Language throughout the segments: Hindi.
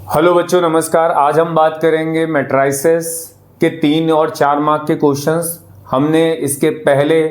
हेलो बच्चों, नमस्कार। आज हम बात करेंगे मैट्राइसेस के 3 और 4 मार्क के क्वेश्चंस। हमने इसके पहले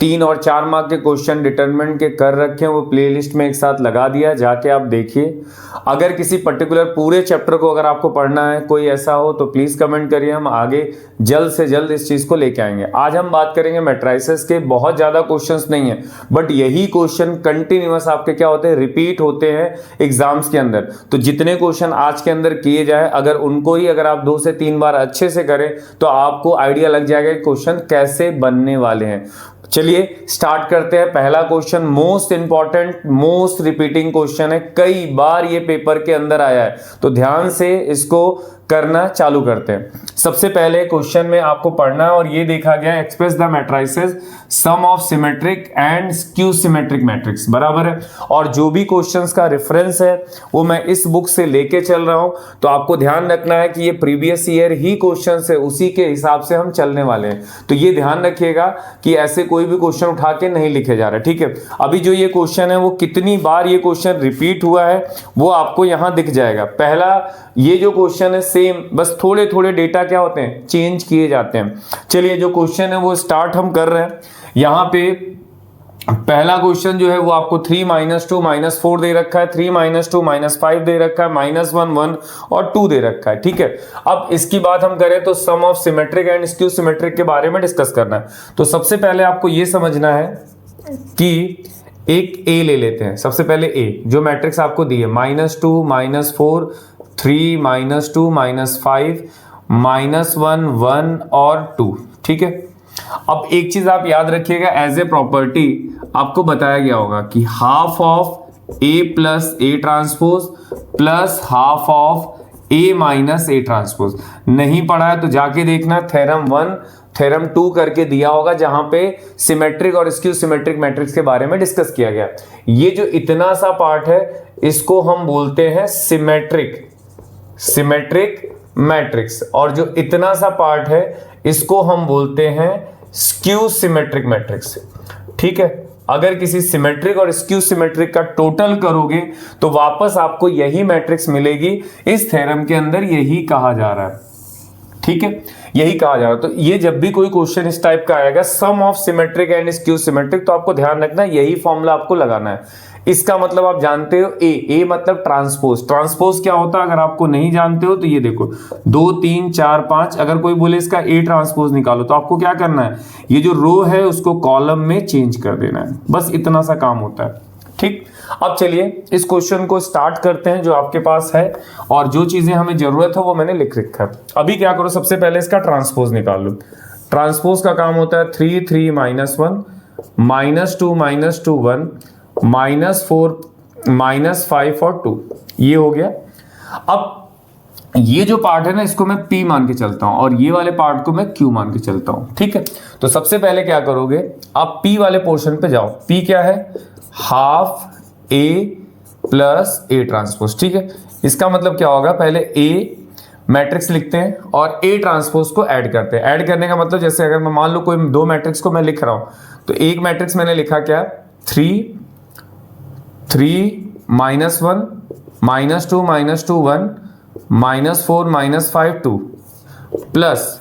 3 और 4 मार्क के क्वेश्चन डिटरमिनेंट के कर रखे हैं, वो प्लेलिस्ट में एक साथ लगा दिया, जाके आप देखिए। अगर किसी पर्टिकुलर पूरे चैप्टर को अगर आपको पढ़ना है, कोई ऐसा हो तो प्लीज़ कमेंट करिए, हम आगे जल्द से जल्द इस चीज़ को लेके आएंगे। आज हम बात करेंगे मैट्राइसेस के। बहुत ज़्यादा क्वेश्चंस नहीं है, बट यही क्वेश्चन कंटिन्यूअस आपके क्या होते हैं, रिपीट होते हैं एग्जाम्स के अंदर। तो जितने क्वेश्चन आज के अंदर किए जाए, अगर उनको ही अगर आप 2 से 3 बार अच्छे से करें तो आपको आइडिया लग जाएगा कि क्वेश्चन कैसे बनने वाले हैं। चलिए स्टार्ट करते हैं। पहला question most important, most repeating question है, कई बार ये पेपर के अंदर आया है, तो ध्यान से इसको करना चालू करते हैं। सबसे पहले क्वेश्चन में आपको पढ़ना है और ये देखा गया है, express the matrices sum of symmetric and skew symmetric matrix, बराबर है। और जो भी क्वेश्चंस का रेफरेंस है वो मैं इस बुक से लेके चल रहा हूं, तो आपको ध्यान रखना है कि ये प्रीवियस ईयर ही क्वेश्चंस है, उसी के हिसाब से हम चलने वाले हैं। तो ये ध्यान रखिएगा कि ऐसे कोई भी क्वेश्चन उठा के नहीं लिखे जा रहे, ठीक है। अभी जो ये क्वेश्चन है वो कितनी बार ये क्वेश्चन रिपीट हुआ है वो आपको यहां दिख जाएगा। पहला ये जो क्वेश्चन है सेम, बस थोड़े थोड़े डेटा क्या होते हैं, चेंज किए जाते हैं। चलिए जो क्वेश्चन है वो स्टार्ट हम कर रहे हैं। यहां पे पहला क्वेश्चन जो है वो आपको 3 - 2 - 4 दे रखा है, 3 - 2 - 5 दे रखा है, -1 1 और 2 दे रखा है, ठीक है। अब इसकी बात हम करें तो sum of symmetric and skew symmetric के बारे में डिस्कस करना है। तो सबसे पहले आपको ये समझना है कि एक ए ले लेते हैं। सबसे पहले ए जो मैट्रिक्स आपको दी है, -2 -4 3 -2 -5 -1 1 और 2, ठीक है। अब एक चीज आप याद रखिएगा, एज ए प्रॉपर्टी आपको बताया गया होगा कि half of A plus A transpose plus half of A minus A transpose. नहीं पढ़ा है तो जाके देखना, थ्योरम 1 थ्योरम 2 करके दिया होगा, जहां पे सिमेट्रिक और स्क्यू सिमेट्रिक मैट्रिक्स के बारे में डिस्कस किया गया। ये जो इतना सा पार्ट है इसको हम बोलते हैं सिमेट्रिक मैट्रिक्स, और जो इतना सा पार्ट है इसको हम बोलते हैं स्क्यू सिमेट्रिक मैट्रिक्स, ठीक है। अगर किसी सिमेट्रिक और स्क्यू सिमेट्रिक का टोटल करोगे तो वापस आपको यही मैट्रिक्स मिलेगी। इस थ्योरम के अंदर यही कहा जा रहा है, ठीक है, यही कहा जा रहा है। तो ये जब भी कोई क्वेश्चन इस टाइप का आएगा, sum of symmetric and skew symmetric, तो आपको ध्यान रखना यही फॉर्मूला आपको लगाना है। इसका मतलब आप जानते हो ए मतलब ट्रांसपोज क्या होता है, अगर आपको नहीं जानते हो तो ये देखो 2 3 4 5, अगर कोई बोले इसका ए ट्रांसपोज निकालो तो आपको क्या करना है, ये जो रो है उसको कॉलम में चेंज कर देना है, बस इतना सा काम होता है, ठीक। अब चलिए इस क्वेश्चन को स्टार्ट करते हैं जो आपके पास है, और जो चीजें हमें जरूरत है वो मैंने लिख रखा है। अभी क्या करो, सबसे पहले इसका ट्रांसपोज निकाल लो। ट्रांसपोज का काम होता है 3 3 -1 -2 -2 1 -4 -5 और 2, ये हो गया। अब ये जो पार्ट है ना इसको मैं P मान के चलता हूं और ये वाले पार्ट को मैं Q मान के चलता हूं, ठीक है। तो सबसे पहले क्या करोगे, आप P वाले पोर्शन पे जाओ। P क्या है, half A plus A transpose, ठीक है। इसका मतलब क्या होगा, पहले A मैट्रिक्स लिखते हैं और A ट्रांसपोज को ऐड करते हैं। ऐड करने का मतलब जैसे अगर मैं मान लो कोई 2 मैट्रिक्स को मैं लिख रहा हूं, तो एक मैट्रिक्स मैंने लिखा क्या, 3 3 -1 -2 -2 1 -4 -5 2 प्लस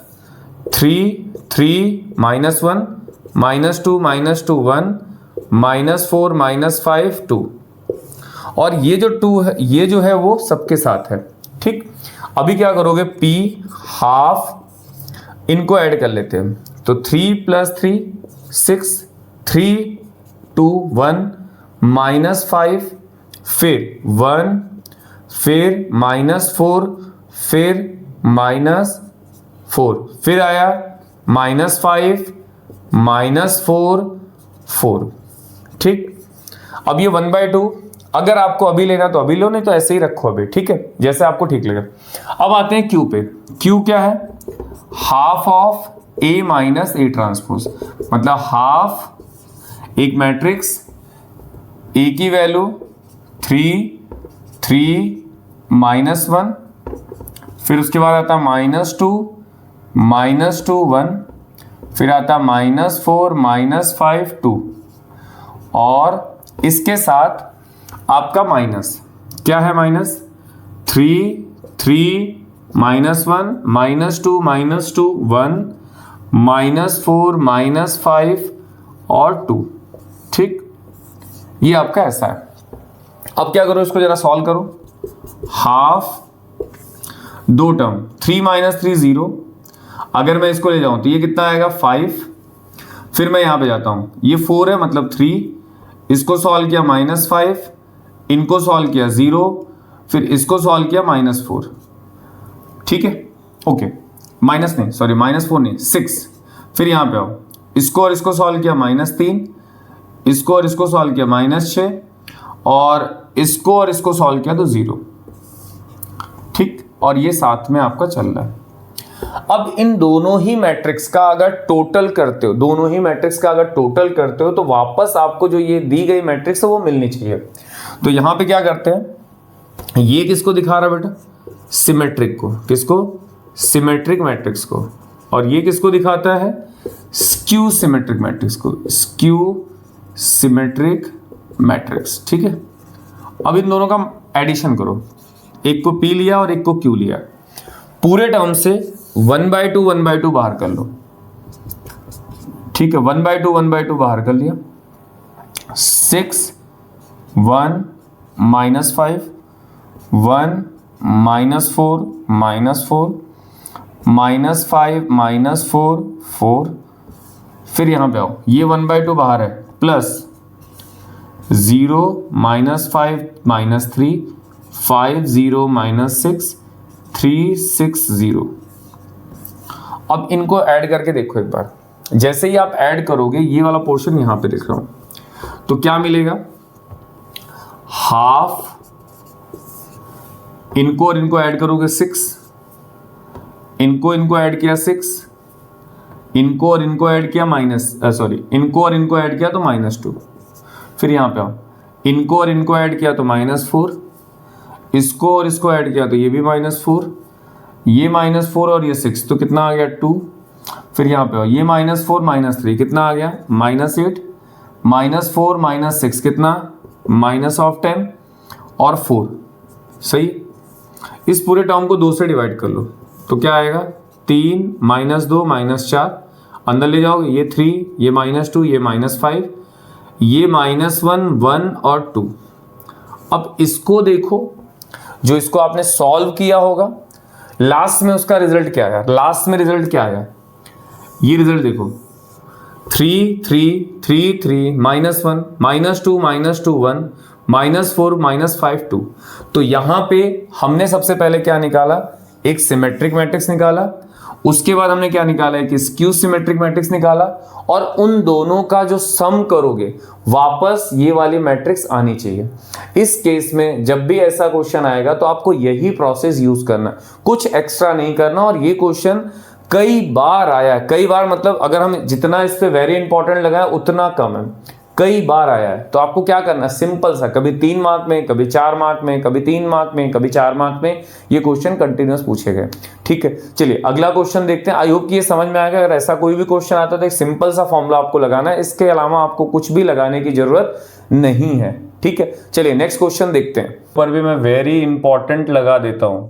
3 3 -1 -2 -2 1 -4 -5 2, और ये जो 2 है ये जो है वो सबके साथ है, ठीक। अभी क्या करोगे, P हाफ इनको ऐड कर लेते हैं, तो 3 + 3 6 3 2 1 -5 फिर 1 फिर -4 फिर -4 फिर आया -5 -4 4, ठीक। अब ये 1/2 अगर आपको अभी लेना तो अभी लो, नहीं तो ऐसे ही रखो अभी, ठीक है, जैसे आपको ठीक लगे। अब आते हैं Q पे। Q क्या है, half of A minus A transpose, मतलब हाफ एक मैट्रिक्स A की वैल्यू 3 3 -1, फिर उसके बाद आता -2 -2 1, फिर आता -4 -5 2, और इसके साथ आपका माइनस क्या है, 3 3 -1 -2 -2 1 -4 -5 और 2। ठीक, ये आपका ऐसा है। अब क्या करो, इसको जरा सॉल्व करो। हाफ, दो टर्म 3 - 3 0। अगर मैं इसको ले जाऊं तो ये कितना आएगा 5। फिर मैं यहां पे जाता हूं, ये 4 है मतलब 3। इसको सॉल्व किया -5, इनको सॉल्व किया 0, फिर इसको सॉल्व किया -4। ठीक है, ओके, माइनस नहीं, सॉरी -4 नहीं, 6। फिर यहां पे आओ, इसको और इसको सॉल्व किया -3, इसको और इसको सॉल्व किया -6, और इसको और इसको सॉल्व किया तो 0। ठीक, और ये साथ में आपका चल रहा है। अब इन दोनों ही मैट्रिक्स का अगर टोटल करते हो, दोनों ही मैट्रिक्स का अगर टोटल करते हो तो वापस आपको जो ये दी गई मैट्रिक्स है वो मिलनी चाहिए। तो यहां पे क्या करते हैं, ये किसको दिखा रहा है बेटा, सिमेट्रिक को। किसको, सिमेट्रिक मैट्रिक्स को। और ये किसको दिखाता है, स्क्यू सिमेट्रिक मैट्रिक्स को, स्क्यू सिमेट्रिक मैट्रिक्स। ठीक है, अब इन दोनों का एडिशन करो, एक को P लिया और एक को Q लिया। पूरे टर्म से 1/2 1/2 बाहर कर लो। ठीक है, 1/2 1/2 बाहर कर लिया। 6 1 -5 1 -4 -4 -5 -4 4। फिर यहां पे आओ, ये 1/2 बाहर है, प्लस 0 -5 -3 5 0 -6 3 6 0। अब इनको ऐड करके देखो एक बार। जैसे ही आप ऐड करोगे, ये वाला पोर्शन यहां पे देख रहा हूं, तो क्या मिलेगा, हाफ, इनको और इनको ऐड करोगे 6, इनको ऐड किया 6, इनको और इनको ऐड किया इनको और इनको ऐड किया तो -2। फिर यहां पे आओ, इनको और इनको ऐड किया तो -4, इसको और इसको ऐड किया तो ये भी -4, ये -4 और ये 6, तो कितना आ गया 2। फिर यहाँ पे आओ, ये -4 -3 कितना आ गया -8, -4 -6 कितना -10 और 4। सही, इस पूरे टर्म को 2 से डिवाइड कर लो तो क्या आएगा, 3 -2 -4, अंदर ले जाओगे, ये 3, ये -2, ये -5, ये -1 1 और 2। अब इसको देखो, जो इसको आपने सॉल्व किया होगा, लास्ट में उसका रिजल्ट क्या आया, लास्ट में रिजल्ट क्या आया, ये रिजल्ट देखो, 3 3 3 3 -1 -2 -2 1 -4 -5 2। तो यहां पे हमने सबसे पहले क्या निकाला, एक सिमेट्रिक मैट्रिक्स निकाला। उसके बाद हमने क्या निकाला है कि स्क्यू सिमेट्रिक मैट्रिक्स निकाला, और उन दोनों का जो सम करोगे वापस ये वाली मैट्रिक्स आनी चाहिए। इस केस में जब भी ऐसा क्वेश्चन आएगा तो आपको यही प्रोसेस यूज करना, कुछ एक्स्ट्रा नहीं करना। और ये क्वेश्चन कई बार आया है, कई बार मतलब अगर हम जितना इस पे वेरी इंपॉर्टेंट लगाए उतना कम है, कई बार आया है। तो आपको क्या करना है, सिंपल सा, कभी 3 मार्क में, कभी 4 मार्क में, कभी 3 मार्क में, कभी 4 मार्क में ये क्वेश्चन कंटिन्यूअस पूछे गए। ठीक है, चलिए अगला क्वेश्चन देखते हैं। आई होप कि ये समझ में आएगा। अगर ऐसा कोई भी क्वेश्चन आता है तो एक सिंपल सा फॉर्मूला आपको लगाना है, इसके अलावा आपको कुछ भी लगाने की जरूरत नहीं है। ठीक है, चलिए नेक्स्ट क्वेश्चन देखते हैं। पर भी मैं वेरी इंपॉर्टेंट लगा देता हूं,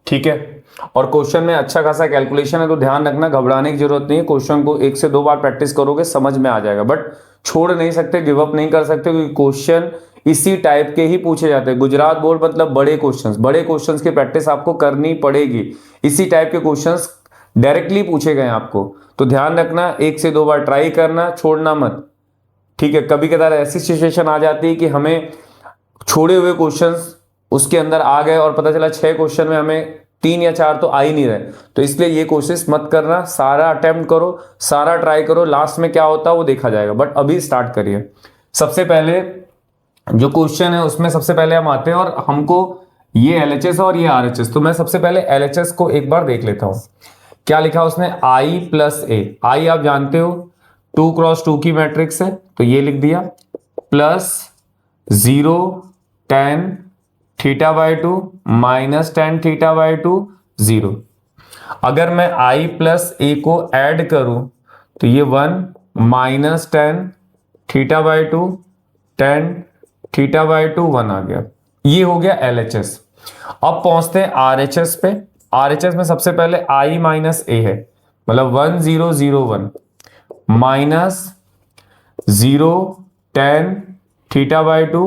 ठीक है। और क्वेश्चन में अच्छा खासा कैलकुलेशन है, तो ध्यान रखना, घबराने की जरूरत नहीं है। क्वेश्चन को 1 से 2 बार प्रैक्टिस करोगे समझ में आ जाएगा, बट छोड़ नहीं सकते, गिव अप नहीं कर सकते, क्योंकि क्वेश्चन इसी टाइप के ही पूछे जाते हैं। गुजरात बोर्ड मतलब बड़े क्वेश्चंस की प्रैक्टिस आपको करनी पड़ेगी। इसी टाइप के क्वेश्चंस डायरेक्टली पूछे गए आपको, तो ध्यान रखना, 1 से 2 बार ट्राई करना, छोड़ना मत। ठीक है, कभी कभार ऐसी सिचुएशन आ जाती है कि हमें छोड़े हुए क्वेश्चंस उसके अंदर आ गए और पता चला 6 क्वेश्चन में हमें 3 या 4 तो आ ही नहीं रहे। तो इसलिए ये कोशिश मत करना, सारा अटेम्प्ट करो, सारा ट्राई करो, लास्ट में क्या होता है वो देखा जाएगा। बट अभी स्टार्ट करिए। सबसे पहले जो क्वेश्चन है उसमें सबसे पहले हम आते हैं, और हमको ये LHS और ये RHS, तो मैं सबसे पहले LHS को एक बार देख लेता हूं। क्या लिखा उसने, I + A। I आप जानते हो 2 × 2 की मैट्रिक्स है, तो ये लिख दिया, प्लस 0 10 θ/2 -10 θ/2 0। अगर मैं I + A को ऐड करूं तो ये 1 -10 θ/2 10 θ/2 1 आ गया। ये हो गया LHS। अब पहुंचते हैं RHS पे। RHS में सबसे पहले I माइनस ए है, मतलब 1001 minus 0 tan theta by 2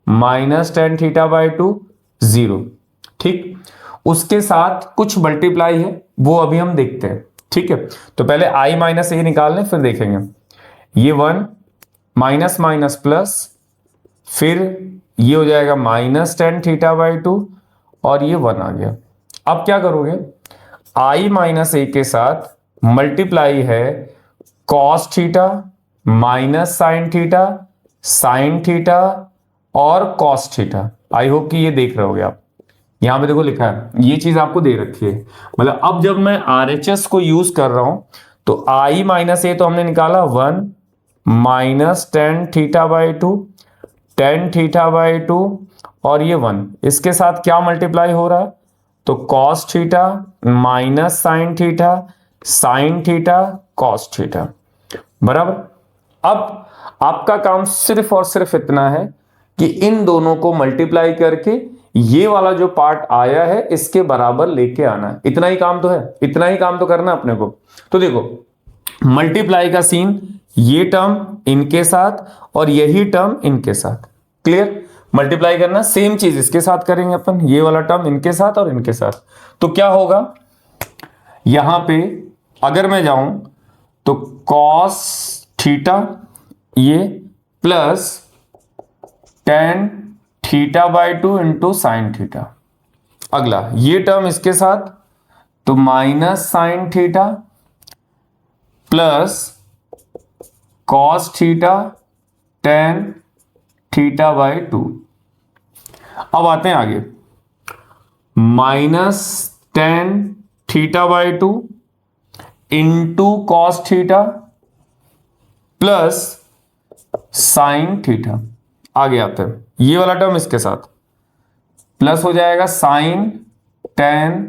minus tan theta by 2 0। ठीक, उसके साथ कुछ मल्टीप्लाई है, वो अभी हम देखते हैं। ठीक है, तो पहले I माइनस ए निकाल लें, फिर देखेंगे। ये 1 माइनस माइनस प्लस, फिर ये हो जाएगा माइनस tan थीटा बाई 2 और ये 1 आ गया। अब क्या करोगे, I माइनस ए के साथ मल्टीप्लाई है cos theta minus sine theta और कॉस थीटा। आई होप कि ये देख रहे होगे आप, यहां पे देखो लिखा है, ये चीज आपको दे रखी है। मतलब अब जब मैं RHS को यूज कर रहा हूं तो I माइनस ए तो हमने निकाला 1 minus tan theta by 2 tan theta by 2 और ये 1, इसके साथ क्या मल्टीप्लाई हो रहा है, तो cos theta minus sine theta cos theta बराबर। अब आपका काम सिर्फ और सिर्फ इतना है कि इन दोनों को मल्टीप्लाई करके ये वाला जो पार्ट आया है इसके बराबर लेके आना है। इतना ही काम तो है, इतना ही काम तो करना अपने को। तो देखो मल्टीप्लाई का सीन, ये टर्म इनके साथ और यही टर्म इनके साथ, क्लियर। मल्टीप्लाई करना, सेम चीज इसके साथ करेंगे अपन, ये वाला टर्म इनके साथ और इनके साथ। तो क्या होगा, यहां पे अगर मैं जाऊं तो कॉस थीटा ये plus tan theta by 2 into sine theta. अगला ये टर्म इसके साथ तो minus sine theta plus cos theta tan theta by 2। अब आते हैं आगे, minus tan theta by 2 into cos theta plus sine theta. आगे आते हैं, ये वाला टर्म इसके साथ प्लस हो जाएगा sine tan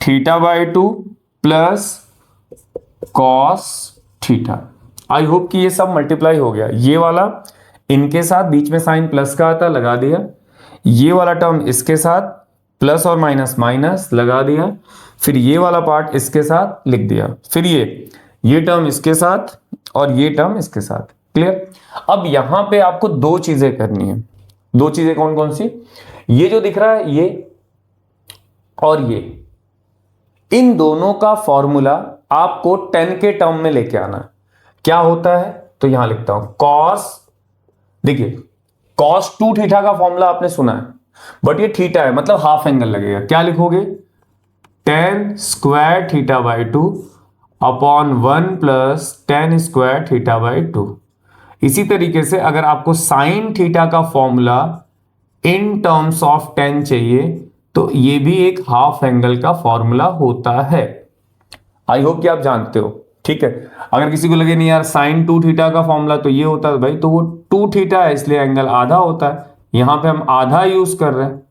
theta by 2 plus cos theta. I hope कि ये सब मल्टीप्लाई हो गया। ये वाला इनके साथ, बीच में साइन प्लस का आता लगा दिया, ये वाला टर्म इसके साथ प्लस और माइनस माइनस लगा दिया, फिर ये वाला पार्ट इसके साथ लिख दिया, फिर ये टर्म इसके साथ और ये टर्म इसके साथ, क्लियर। अब यहां पे आपको दो चीजें करनी है। दो चीजें कौन कौन सी, ये जो दिख रहा है ये और ये, इन दोनों का फॉर्मूला आपको 10 के टर्म में लेके आना। क्या होता है, तो यहां लिखता हूं कॉस, देखिए कॉस 2 थीटा का फॉर्मूला आपने सुना है, बट ये थीटा है मतलब हाफ एंगल लगेगा। क्या लिखोगे, tan square theta by 2 upon 1 plus tan square theta by 2। इसी तरीके से अगर आपको साइन थीटा का फॉर्मूला इन टर्म्स ऑफ 10 चाहिए तो ये भी एक हाफ एंगल का फॉर्मूला होता है। आई होप कि आप जानते हो, ठीक है। अगर किसी को लगे नहीं यार साइन 2 थीटा का फॉर्मूला तो ये होता है, भाई तो वो 2 थीटा है इसलिए एंगल आधा होता है, यहां पे हम आधा यूज कर रहे हैं,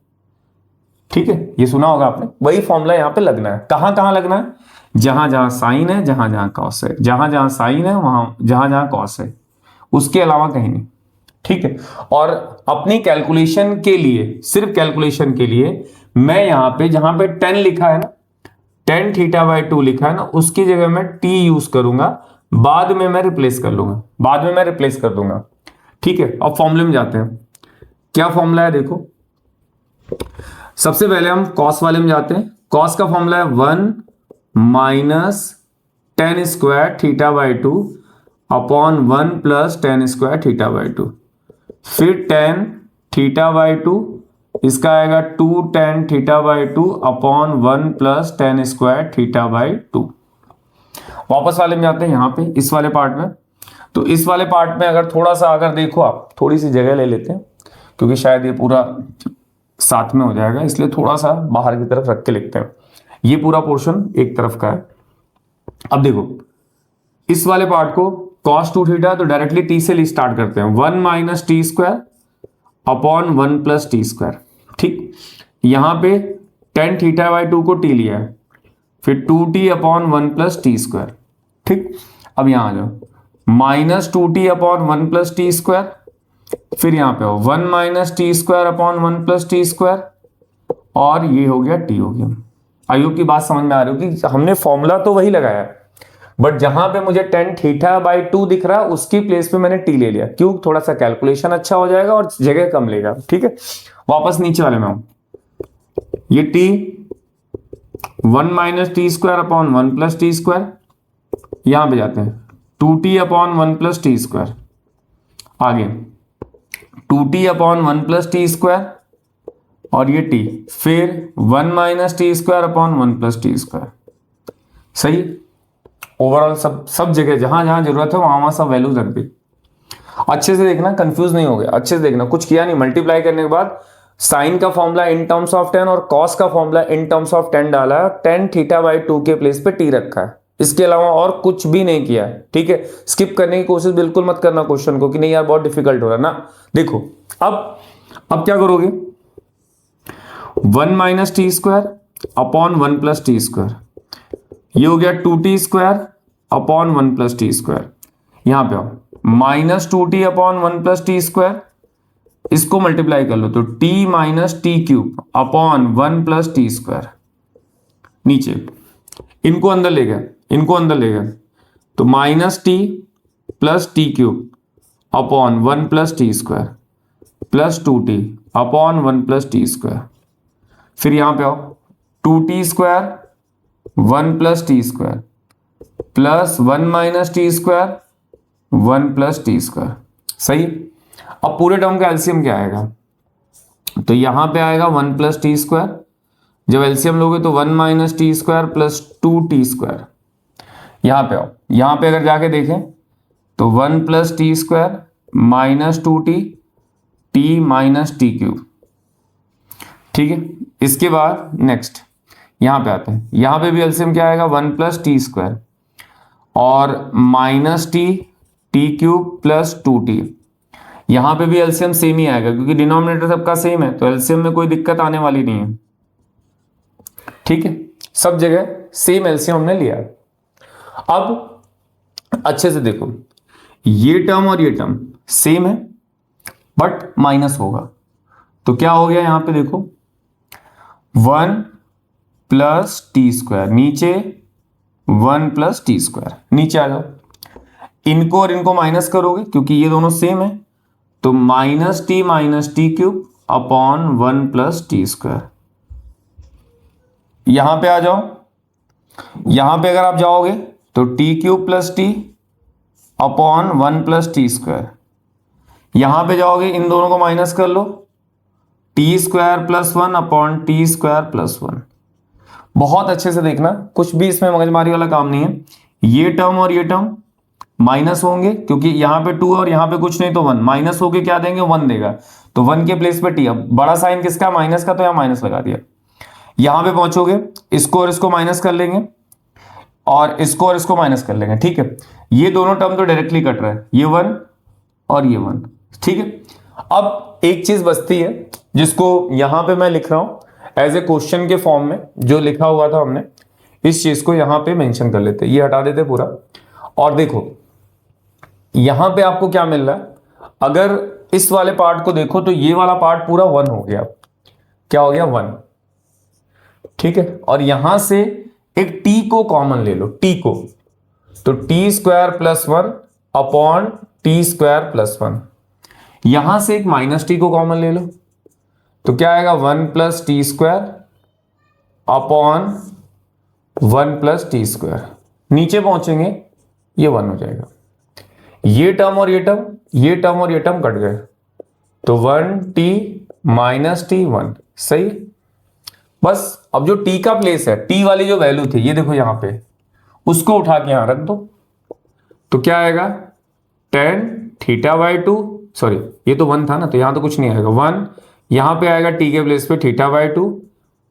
ठीक है। ये सुना होगा आपने, वही फॉर्मूला यहां पे लगना है। कहां कहां लगना है, जहां जहां साइन है, जहां जहां कॉस है, जहां जहां साइन है वहां जहां जहां कॉस है, उसके अलावा कहीं नहीं, ठीक है। और अपनी कैलकुलेशन के लिए, सिर्फ कैलकुलेशन के लिए मैं यहां पे जहां पे 10 लिखा है ना, tan थीटा बाई 2 लिखा है ना, उसकी जगह मैं t यूज करूंगा, बाद में मैं रिप्लेस कर लूंगा, बाद में मैं रिप्लेस कर दूंगा, ठीक है। अब फॉर्मूले में जाते हैं। क्या फॉर्मूला है देखो, सबसे पहले हम कॉस वाले में जाते हैं। कॉस का फॉर्मूला है 1 minus tan square theta by 2 upon 1 plus tan square theta by 2, फिर tan थीटा बाई 2, इसका आएगा 2 tan theta by 2 upon 1 plus tan square theta by 2। वापस वाले में जाते हैं, यहां पे इस वाले पार्ट में। तो इस वाले पार्ट में अगर थोड़ा सा अगर देखो आप, थोड़ी सी जगह ले लेते हैं क्योंकि शायद ये पूरा साथ में हो जाएगा, इसलिए थोड़ा सा बाहर की तरफ रख के लिखते हैं। ये पूरा पोर्शन एक तरफ का है। अब देखो इस वाले पार्ट को cos 2 थीटा तो डायरेक्टली t से स्टार्ट करते हैं, 1 minus T square upon 1 plus T square, ठीक। यहां पे tan थीटा बाई 2 को t लिया है, फिर 2t upon 1 plus T square, ठीक। अब यहां आ जाओ, minus 2t upon 1 plus T square, फिर यहां पे हो 1 minus T square upon 1 plus T square और ये हो गया टी हो गया। आयु की बात समझ में आ रही हो कि हमने फॉर्मूला तो वही लगाया, बट जहां पे मुझे tan थीटा बाई 2 दिख रहा है उसकी प्लेस पे मैंने टी ले लिया। क्यों? थोड़ा सा कैलकुलेशन अच्छा हो जाएगा और जगह कम लेगा। ठीक है, वापस नीचे वाले में हूं, ये T 1 minus T square upon 1 plus T square, यहां पे जाते हैं 2t upon 1 plus T square, आगे 2t upon 1 plus T square और ये t, फिर 1 minus T square upon 1 plus T square. सही, ओवरऑल सब जगह जहां जहां जरूरत है वहां सब वैल्यू रख दी। अच्छे से देखना, कंफ्यूज नहीं हो गया, अच्छे से देखना, कुछ किया नहीं। मल्टीप्लाई करने के बाद साइन का फॉर्मूला इन टर्म्स ऑफ 10 और कॉस का फॉर्मूला इन टर्म्स ऑफ 10 डाला है, tan थीटा बाई 2 के प्लेस पे t रखा है, इसके अलावा और कुछ भी नहीं किया है। ठीक है, स्किप करने की कोशिश बिल्कुल मत करना क्वेश्चन को कि नहीं यार बहुत डिफिकल्ट हो रहा है ना। देखो अब क्या करोगे, 1 minus T square upon 1 plus T square, ये हो गया 2t square upon 1 plus T square, यहां पे आओ minus 2t upon 1 plus T square, इसको मल्टीप्लाई कर लो तो t minus T cube upon 1 plus T square, नीचे इनको अंदर ले गए तो minus T plus T cube upon 1 plus T square plus 2t upon 1 plus T square, फिर यहां पे आओ 2t square 1 plus T square plus 1 minus T square 1 plus T square. सही, अब पूरे टर्म का एलसीएम क्या आएगा, तो यहां पे आएगा 1 प्लस टी स्क्वायर, जब एलसीएम लोगे तो 1 minus T square plus 2t square. यहां पे आओ, यहां पे अगर जाके देखें तो 1 plus T square minus 2t T minus T cube. ठीक है, इसके बाद नेक्स्ट यहां पे आते हैं, यहां पे भी एलसीएम क्या आएगा 1 प्लस टी स्क्वायर और minus T cube plus 2t। यहां पे भी एलसीएम सेम ही आएगा क्योंकि डिनोमिनेटर सबका सेम है, तो एलसीएम में कोई दिक्कत आने वाली नहीं है। ठीक है, सब जगह सेम एलसीएम हमने लिया। अब अच्छे से देखो, ये टर्म और ये टर्म सेम है बट माइनस होगा, तो क्या हो गया यहां पे देखो 1 प्लस टी स्क्वायर, नीचे 1 प्लस टी स्क्वायर, नीचे आ जाओ, इनको और इनको माइनस करोगे क्योंकि ये दोनों सेम है, तो minus T cube upon 1 plus T square. यहां पे आ जाओ, यहां पे अगर आप जाओगे तो T cube plus T upon 1 plus T square, यहां पे जाओगे इन दोनों को माइनस कर लो, T square plus 1 upon T square plus 1। बहुत अच्छे से देखना, कुछ भी इसमें मगजमारी वाला काम नहीं है। ये टर्म और ये टर्म माइनस होंगे क्योंकि यहां पे 2 और यहां पे कुछ नहीं तो 1, माइनस होके क्या देंगे 1 देगा, तो 1 के प्लेस पे टी। अब बड़ा साइन किसका, माइनस का, तो यहां माइनस लगा दिया। यहां पे पहुंचोगे इसको और इसको माइनस कर लेंगे और इसको और इसको माइनस कर लेंगे। ठीक है, ये दोनों टर्म तो डायरेक्टली कट रहा है, ये 1 और ये 1। ठीक है, अब एक चीज बचती है जिसको यहां पे मैं लिख रहा हूं एज ए क्वेश्चन के फॉर्म में, जो लिखा हुआ था हमने, इस चीज को यहां पे मेंशन कर लेते, ये हटा देते पूरा। और देखो यहां पे आपको क्या मिल रहा है, अगर इस वाले पार्ट को देखो तो ये वाला पार्ट पूरा 1 हो गया। क्या हो गया 1। ठीक है, और यहां से एक t को कॉमन ले लो, t को, तो T square plus 1 upon T square plus 1। यहां से एक माइनस टी को कॉमन ले लो तो क्या आएगा 1 plus T square upon 1 plus T square. नीचे पहुंचेंगे ये 1 हो जाएगा, ये टर्म और ये टर्म, ये टर्म और ये टर्म कट गए, तो 1t माइनस टी 1। सही, बस अब जो t का प्लेस है, t वाली जो वैल्यू थी, ये देखो यहां पे, उसको उठा के यहां रख दो, तो क्या आएगा tan थीटा बाई 2, सॉरी ये तो 1 था ना, तो यहां तो कुछ नहीं आएगा 1, यहां पे आएगा t के प्लेस पे theta by 2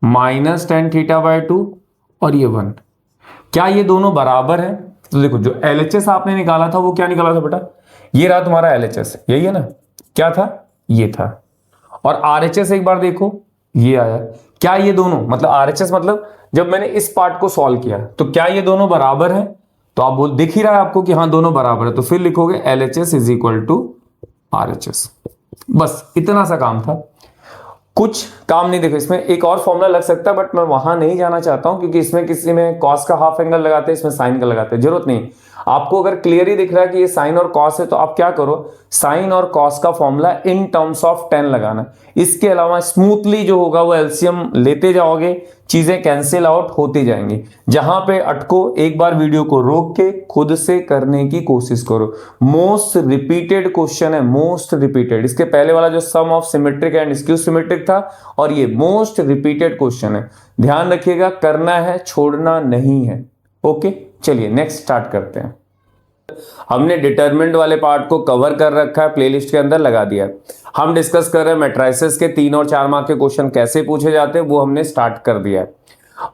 minus tan theta by 2 और ये 1। क्या ये दोनों बराबर है, तो देखो जो LHS आपने निकाला था वो क्या निकाला था बेटा, ये रहा तुम्हारा LHS, यही है ना, क्या था ये था। और RHS एक बार देखो, ये आया। क्या ये दोनों, मतलब RHS मतलब जब मैंने इस पार्ट को सॉल्व किया तो क्या ये दोनों बराबर है, तो आप बोल, दिख ही रहा है आपको कि हाँ दोनों बराबर है, तो फिर लिखोगे LHS is equal to RHS। बस इतना सा काम था। कुछ काम नहीं। देखो इसमें एक और फॉर्मूला लग सकता है, बट मैं वहां नहीं जाना चाहता हूं, क्योंकि इसमें किसी में कॉस का हाफ एंगल लगाते हैं, इसमें साइन का लगाते हैं, जरूरत नहीं। आपको अगर क्लियर ही दिख रहा है कि ये साइन और कॉस है, तो आप क्या करो, साइन और कॉस का फॉर्मूला इन टर्म्स ऑफ 10 लगाना। इसके अलावा स्मूथली जो होगा वो एलसीएम लेते जाओगे, चीजें कैंसिल आउट होती जाएंगी। जहां पे अटको, एक बार वीडियो को रोक के खुद से करने की कोशिश करो। मोस्ट रिपीटेड क्वेश्चन है, मोस्ट रिपीटेड। इसके पहले वाला जो sum of symmetric and skew symmetric था, और ये मोस्ट रिपीटेड क्वेश्चन है। ध्यान रखिएगा, करना है, छोड़ना नहीं है। ओके, चलिए नेक्स्ट स्टार्ट करते हैं। हमने डिटरमिनेंट वाले पार्ट को कवर कर रखा है, प्लेलिस्ट के अंदर लगा दिया है। हम डिस्कस कर रहे हैं मैट्रिसेस के 3 और 4 मार्क के क्वेश्चन कैसे पूछे जाते हैं, वो हमने स्टार्ट कर दिया है।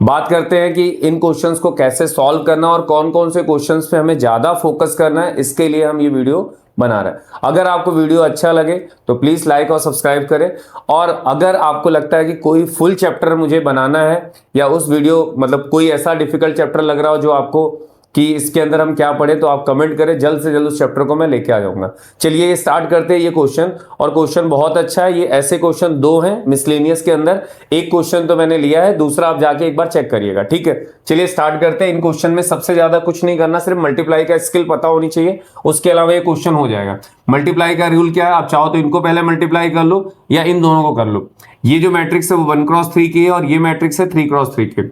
बात करते हैं कि इन क्वेश्चंस को कैसे सॉल्व करना और कौन कौन से क्वेश्चंस पे हमें ज्यादा फोकस करना है, इसके लिए हम ये वीडियो बना रहे हैं। अगर आपको वीडियो अच्छा लगे तो प्लीज लाइक और सब्सक्राइब करें, और अगर आपको लगता है कि कोई फुल चैप्टर मुझे बनाना है, या उस वीडियो मतलब कोई ऐसा डिफिकल्ट चैप्टर लग रहा हो जो आपको कि इसके अंदर हम क्या पढ़े, तो आप कमेंट करें, जल्द से जल्द उस चैप्टर को मैं लेके आ जाऊंगा। चलिए ये स्टार्ट करते हैं ये क्वेश्चन, और क्वेश्चन बहुत अच्छा है। ये ऐसे क्वेश्चन 2 हैं मिसलेनियस के अंदर, एक क्वेश्चन तो मैंने लिया है, दूसरा आप जाके एक बार चेक करिएगा, ठीक है। चलिए स्टार्ट करते हैं। इन क्वेश्चन में सबसे ज्यादा कुछ नहीं करना, सिर्फ मल्टीप्लाई का स्किल पता होनी चाहिए, उसके अलावा ये क्वेश्चन हो जाएगा। मल्टीप्लाई का रूल क्या है, आप चाहो तो इनको पहले मल्टीप्लाई कर लो या इन दोनों को कर लो। ये जो मैट्रिक्स है वो 1x3 की है, और ये मैट्रिक्स है 3x3 की।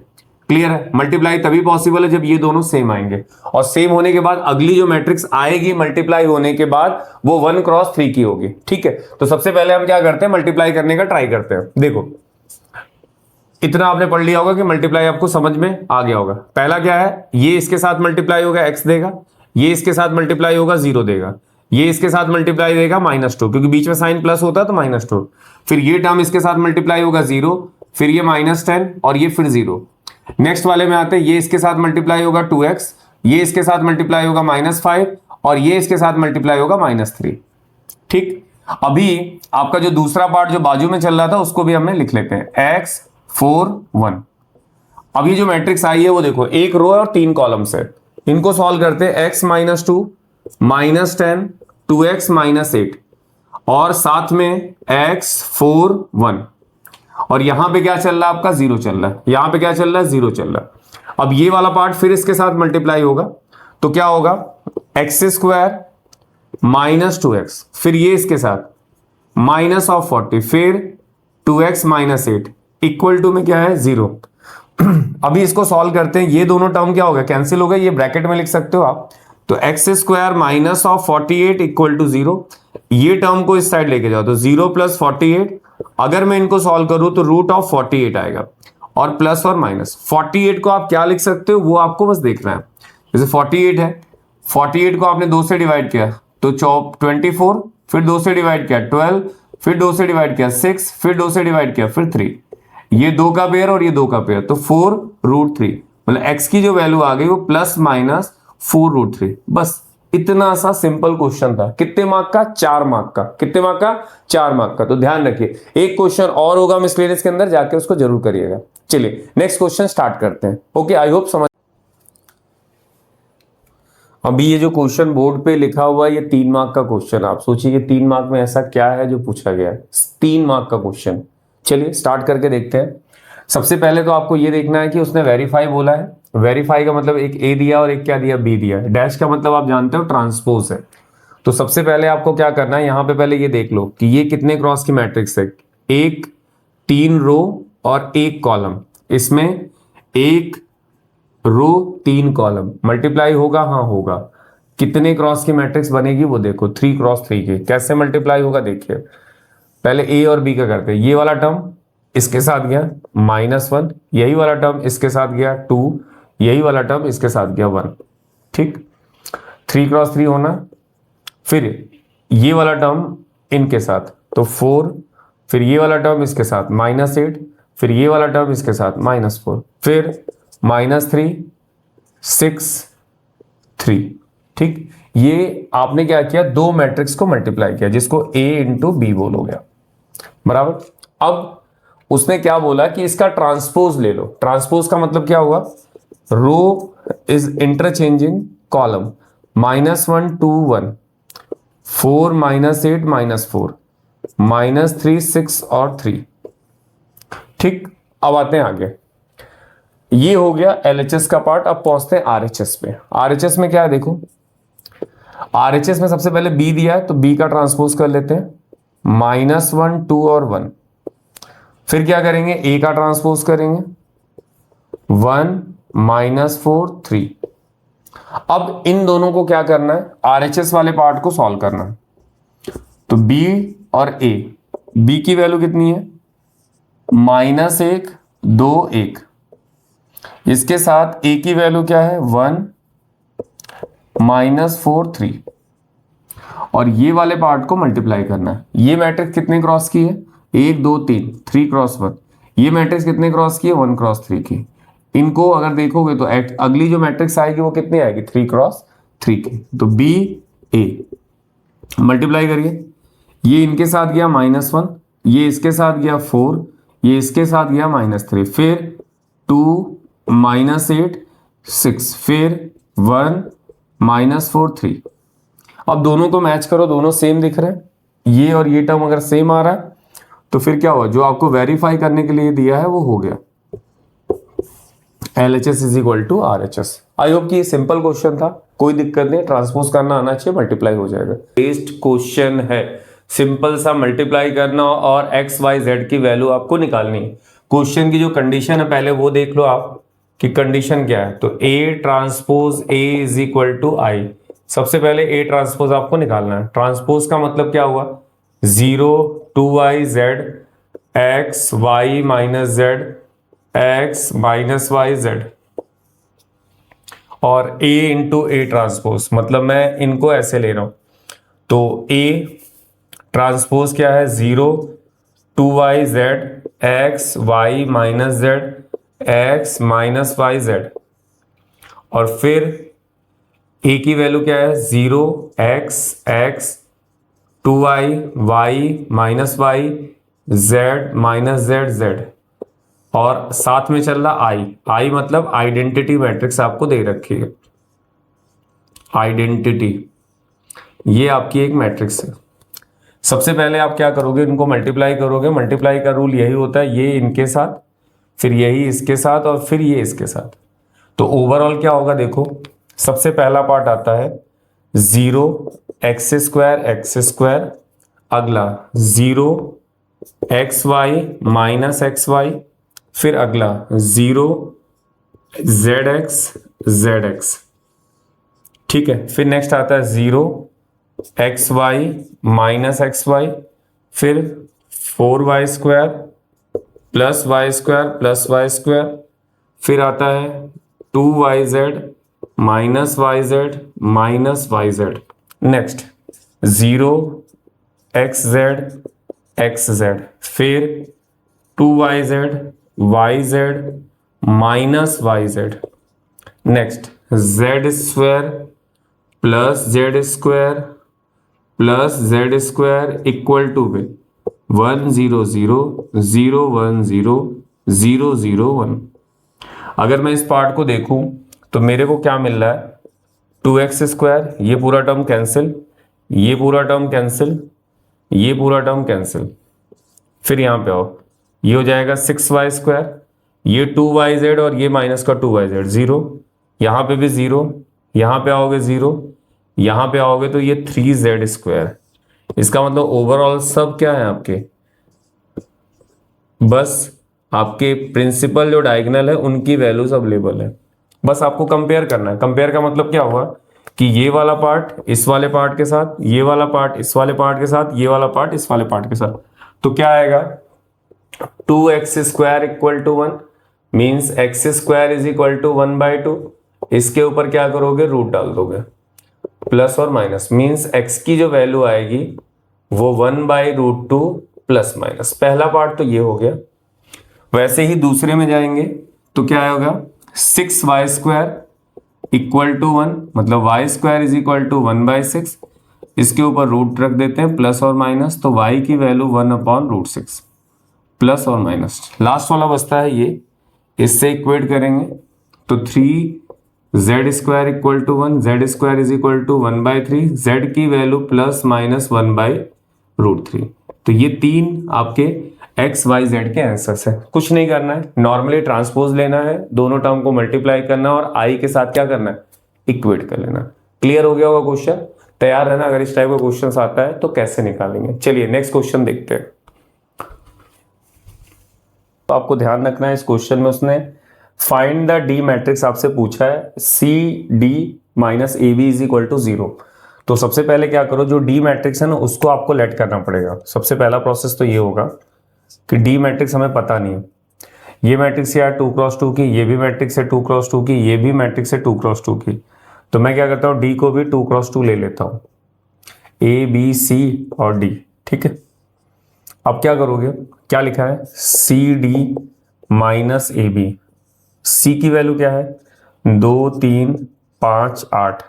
क्लियर है। मल्टीप्लाई तभी पॉसिबल है जब ये दोनों सेम आएंगे, और सेम होने के बाद अगली जो मैट्रिक्स आएगी मल्टीप्लाई होने के बाद वो 1x3 की होगी, ठीक है। तो सबसे पहले हम क्या करते हैं, मल्टीप्लाई करने का ट्राई करते हैं। देखो इतना आपने पढ़ लिया होगा कि मल्टीप्लाई आपको समझ में आ गया होगा। पहला क्या है, ये इसके साथ मल्टीप्लाई होगा x देगा, ये इसके साथ मल्टीप्लाई होगा 0 देगा, ये इसके साथ मल्टीप्लाई देगा -2, क्योंकि बीच में साइन प्लस होता है तो -2। फिर ये टर्म इसके साथ मल्टीप्लाई होगा 0, फिर ये -10 और ये फिर 0। नेक्स्ट वाले में आते हैं, ये इसके साथ मल्टीप्लाई होगा 2x, ये इसके साथ मल्टीप्लाई होगा -5, और ये इसके साथ मल्टीप्लाई होगा -3। ठीक, अभी आपका जो दूसरा पार्ट जो बाजू में चल रहा था उसको भी हमने लिख लेते हैं, x 4 1। अब ये जो मैट्रिक्स आई है वो देखो, एक रो और 3 कॉलम्स है, इनको सॉल्व करते हैं। x -2 -10 2x -8, और साथ में x 4 1, और यहां पे क्या चल रहा है आपका 0 चल रहा है, यहां पे क्या चल रहा है 0 चल रहा है। अब ये वाला पार्ट फिर इसके साथ मल्टीप्लाई होगा, तो क्या होगा, x² -2x, फिर ये इसके साथ -40, फिर 2x -8 इक्वल टू में क्या है 0। अभी इसको सॉल्व करते हैं, ये दोनों टर्म क्या होगा, कैंसिल हो गए, ये ब्रैकेट में लिख सकते हो आप। तो x² -48 इक्वल टू 0, ये टर्म को इस साइड लेके जाओ तो 0 + 48, अगर मैं इनको सॉल्व करूं तो √48 आएगा, और प्लस और माइनस। 48 को आप क्या लिख सकते हो वो आपको बस देखना है। जैसे 48 है, 48 को आपने 2 से डिवाइड किया तो 24, फिर 2 से डिवाइड किया 12, फिर 2 से डिवाइड किया 6, फिर 2 से डिवाइड किया फिर 3, ये 2 का पेयर और ये 2 का पेयर, तो 4√3, मतलब x की जो वैल्यू आ गई वो +-4√3। बस इतना सा सिंपल क्वेश्चन था। कितने मार्क का, 4 मार्क का। कितने मार्क का, 4 मार्क का। तो ध्यान रखिए, एक क्वेश्चन और होगा मिसलेनियस के अंदर, जाके उसको जरूर करिएगा। चलिए नेक्स्ट क्वेश्चन स्टार्ट करते हैं। ओके, आई होप समझ। अभी ये जो क्वेश्चन बोर्ड पे लिखा हुआ है ये 3 मार्क का क्वेश्चन। आप सोचिए 3 मार्क में ऐसा क्या है जो पूछा गया है, 3 मार्क का क्वेश्चन। चलिए स्टार्ट करके देखते हैं। सबसे पहले तो आपको ये देखना है कि उसने वेरीफाई बोला है। वेरीफाई का मतलब एक ए दिया और एक क्या दिया, बी दिया। डैश का मतलब आप जानते हो ट्रांसपोज है। तो सबसे पहले आपको क्या करना है, यहां पे पहले ये देख लो कि ये कितने क्रॉस की मैट्रिक्स है। 1 3 रो और 1 कॉलम, इसमें 1 रो 3 कॉलम मल्टीप्लाई होगा, हाँ होगा। कितने क्रॉस की मैट्रिक्स बनेगी वो देखो, 3x3 की। कैसे मल्टीप्लाई होगा देखिए, पहले ए और बी का करते हैं। ये वाला टर्म इसके साथ गया -1, यही वाला टर्म इसके साथ गया 2, यही वाला टर्म इसके साथ गया 1। ठीक, 3x3 होना। फिर ये वाला टर्म इनके साथ तो 4, फिर ये वाला टर्म इसके साथ -8, फिर ये वाला टर्म इसके साथ -4, फिर -3 6 3। ठीक, ये आपने क्या किया, 2 मैट्रिक्स को मल्टीप्लाई किया, जिसको A × B बोलोगे, बराबर। अब उसने क्या बोला कि इसका ट्रांसपोज ले लो। ट्रांसपोज का मतलब क्या हुआ, रो इज इंटरचेंजिंग कॉलम, -1 2 1, 4 -8 -4, -3 6 और 3, ठीक, अब आते हैं आगे। ये हो गया LHS का पार्ट। अब पहुंचते हैं RHS पे। RHS में क्या है देखो, RHS में सबसे पहले B दिया है तो B का ट्रांसपोज कर लेते हैं, -1 2 और 1। फिर क्या करेंगे, A का ट्रांसपोज करेंगे, 1 -4 3। अब इन दोनों को क्या करना है, RHS वाले पार्ट को सॉल्व करना है। तो B और A, B की वैल्यू कितनी है, -1 2 1। इसके साथ A की वैल्यू क्या है, 1 -4 3। और ये वाले पार्ट को मल्टीप्लाई करना है। ये मैट्रिक्स कितने क्रॉस की है, 1 2 3 3 क्रॉस 1। ये मैट्रिक्स कितने क्रॉस की है, 1 क्रॉस 3 की। इनको अगर देखोगे तो अगली जो मैट्रिक्स आएगी वो कितनी आएगी, 3 क्रॉस 3 की। तो B A मल्टीप्लाई करिए, ये इनके साथ गया -1, ये इसके साथ गया 4, ये इसके साथ गया -3, फिर 2 -8 6, फिर 1 -4 3। अब दोनों को मैच करो, दोनों सेम दिख रहे हैं, ये और ये टर्म अगर सेम आ रहा है तो फिर क्या हुआ, जो आपको वेरीफाई करने के लिए दिया है वो हो गया। LHS = RHS। आई होप कि ये सिंपल क्वेश्चन था, कोई दिक्कत नहीं, ट्रांसपोज करना आना चाहिए, मल्टीप्लाई हो जाएगा। बेस्ड क्वेश्चन है, सिंपल सा मल्टीप्लाई करना और x y z की वैल्यू आपको निकालनी है। क्वेश्चन की जो कंडीशन है पहले वो देख लो आप कि कंडीशन क्या है। तो A ट्रांसपोज A = I। सबसे पहले A ट्रांसपोज आपको निकालना है। ट्रांसपोज का मतलब क्या हुआ, 0 2y z x y - z x - y z और A × A ट्रांसपोज, मतलब मैं इनको ऐसे ले रहा हूं। तो A ट्रांसपोज क्या है, 0 2y z x y - z x - y z। और फिर A की वैल्यू क्या है, 0 x x 2y y - y z - z z। और साथ में चल रहा I मतलब आइडेंटिटी मैट्रिक्स आपको दे रखी है। आइडेंटिटी ये आपकी एक मैट्रिक्स है। सबसे पहले आप क्या करोगे, इनको मल्टीप्लाई करोगे। मल्टीप्लाई का रूल यही होता है, ये इनके साथ, फिर यही इसके साथ और फिर ये इसके साथ। तो ओवरऑल क्या होगा देखो, सबसे पहला पार्ट आता है 0 x², अगला 0 xy - xy, फिर अगला 0 zx। ठीक है, फिर नेक्स्ट आता है 0 xy - xy, फिर 4y² + y², फिर आता है 2yz - yz। नेक्स्ट 0 xz, फिर 2yz yz - yz। Next z² + z² = 1 0 0 0 1 0 0 0 1। अगर मैं इस पार्ट को देखूं तो मेरे को क्या मिल रहा है, 2x², ये पूरा टर्म कैंसिल, ये पूरा टर्म कैंसिल, ये पूरा टर्म कैंसिल। फिर यहां पे आओ, ये हो जाएगा 6y², ये 2yz और ये माइनस का 2yz 0, यहां पे भी 0, यहां पे आओगे 0, यहां पे आओगे तो ये 3z²। इसका मतलब ओवरऑल सब क्या है आपके, बस आपके प्रिंसिपल जो डायगोनल है उनकी वैल्यूज अवेलेबल है। बस आपको कंपेयर करना है। कंपेयर का मतलब क्या हुआ कि ये वाला पार्ट इस वाले पार्ट के साथ, ये वाला पार्ट इस वाले पार्ट के साथ, ये वाला पार्ट इस वाले पार्ट के साथ। तो क्या आएगा, 2x² = 1 मीन्स x² = 1/2। इसके ऊपर क्या करोगे, रूट डाल दोगे, प्लस और माइनस, मीन्स x की जो वैल्यू आएगी वो 1/√2 प्लस माइनस। पहला पार्ट तो ये हो गया। वैसे ही दूसरे में जाएंगे तो क्या होगा, 6y² = 1, मतलब y² = 1/6। इसके ऊपर रूट रख देते हैं, प्लस और माइनस, तो y की वैल्यू 1/√6 प्लस और माइनस। लास्ट वाला बचता है ये, इससे इक्वेट करेंगे तो 3z² = 1, z² = 1/3, z की वैल्यू प्लस माइनस 1/√3। तो ये तीन आपके एक्स वाई जेड के आंसर से। कुछ नहीं करना है, नॉर्मली ट्रांसपोज लेना है, दोनों टर्म को मल्टीप्लाई करना है और आई के साथ क्या करना है, इक्वेट कर लेना। क्लियर हो गया होगा क्वेश्चन? तैयार रहना, अगर इस टाइप का क्वेश्चन आता है तो कैसे निकालेंगे। चलिए नेक्स्ट क्वेश्चन देखते हैं। तो आपको ध्यान रखना है इस क्वेश्चन में उसने फाइंड द डी मैट्रिक्स आपसे पूछा है, C D minus A B is equal to 0। तो सबसे पहले क्या करो, जो डी मैट्रिक्स है ना उसको आपको लेट करना पड़ेगा। सबसे पहला प्रोसेस तो ये होगा कि डी मैट्रिक्स हमें पता नहीं है, ये मैट्रिक्स है 2x2 की, ये भी मैट्रिक्स है 2x2 की, ये भी मैट्रिक्स है 2x2 की। तो मैं क्या करता हूँ, डी को भी 2x2 ले लेता हूँ, ए बी सी और डी। ठीक है, अब क्या करोगे, क्या लिखा है, C D minus A B. C की वैल्यू क्या है, 2 3 5 8।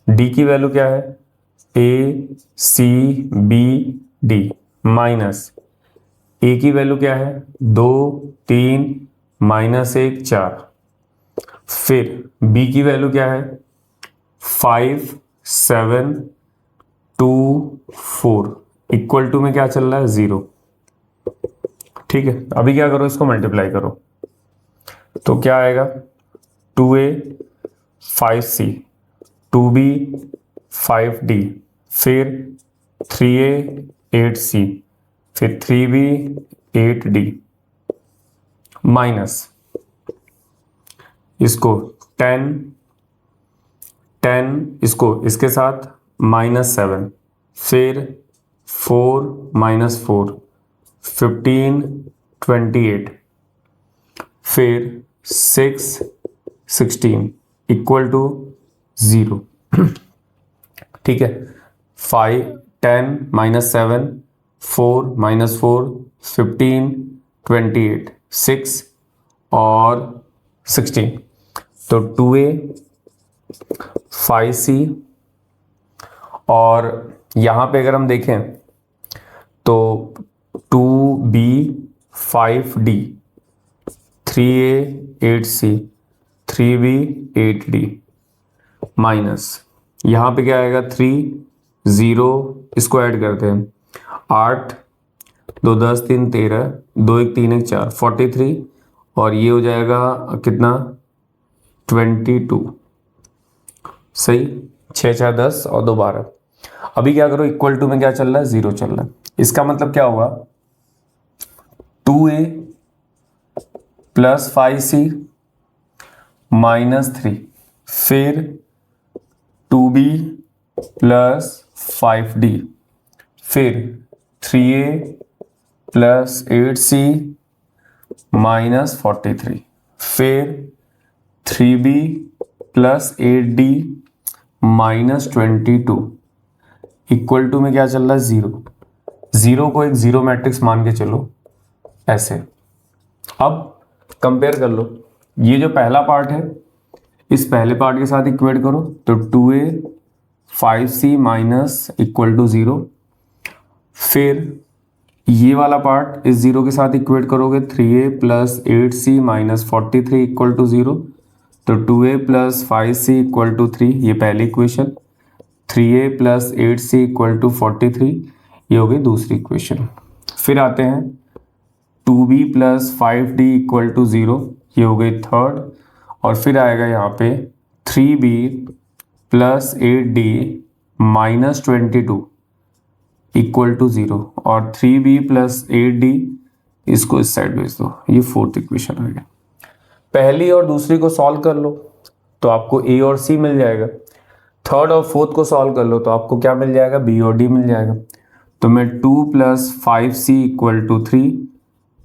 डी की वैल्यू क्या है, ए सी बी डी माइनस ए की वैल्यू क्या है, 2 3 माइनस 1 4। फिर बी की वैल्यू क्या है, 5 7 2 4 इक्वल टू में क्या चल रहा है, 0। ठीक है, अभी क्या करो, इसको मल्टीप्लाई करो तो क्या आएगा, 2a 5c 2b 5d फिर 3a 8c फिर 3b 8d माइनस इसको 10 10 इसको इसके साथ -7 फिर 4 -4 15 28 फिर 6 16 इक्वल टू 0। ठीक है, 5 10 -7 4 -4 15 28 6 और 16। तो 2a 5c और यहाँ पे अगर हम देखें तो 2b 5d 3a 8c 3b 8d minus यहाँ पे क्या आएगा, 3 0 इसको ऐड करते हैं, 8 2 10 3 13 2 1 3 1 4 43 और ये हो जाएगा कितना, 22। सही, 6 4 10 और 2 12। अभी क्या करो, इक्वल टू में क्या चल रहा है, 0 चल रहा है। इसका मतलब क्या होगा, 2a प्लस 5c -3 फिर 2b प्लस 5d फिर 3a प्लस 8c -43 फिर 3b plus 8d -22 equal to में क्या चल रहा है, 0। 0 को एक जीरो मैट्रिक्स मान के चलो ऐसे। अब कंपेयर कर लो, ये जो पहला पार्ट है इस पहले पार्ट के साथ इक्वेट करो तो 2a 5c minus equal to 0। फिर ये वाला पार्ट इस 0 के साथ इक्वेट करोगे, 3a plus 8c minus 43 equal to 0। तो 2a plus 5c equal to 3, ये पहली equation. 3a plus 8c equal to 43, ये हो गई दूसरी इक्वेशन। फिर आते हैं 2b plus 5d equal to 0, ये हो गई थर्ड। और फिर आएगा यहाँ पे 3b plus 8d minus 22 equal to 0 और 3b प्लस 8d इसको इस साइड भेज दो, ये फोर्थ इक्वेशन आ गया। पहली और दूसरी को सॉल्व कर लो तो आपको a और c मिल जाएगा। थर्ड और फोर्थ को सॉल्व कर लो तो आपको क्या मिल जाएगा, b और d मिल जाएगा। तो मैं 2 plus 5c equal to 3,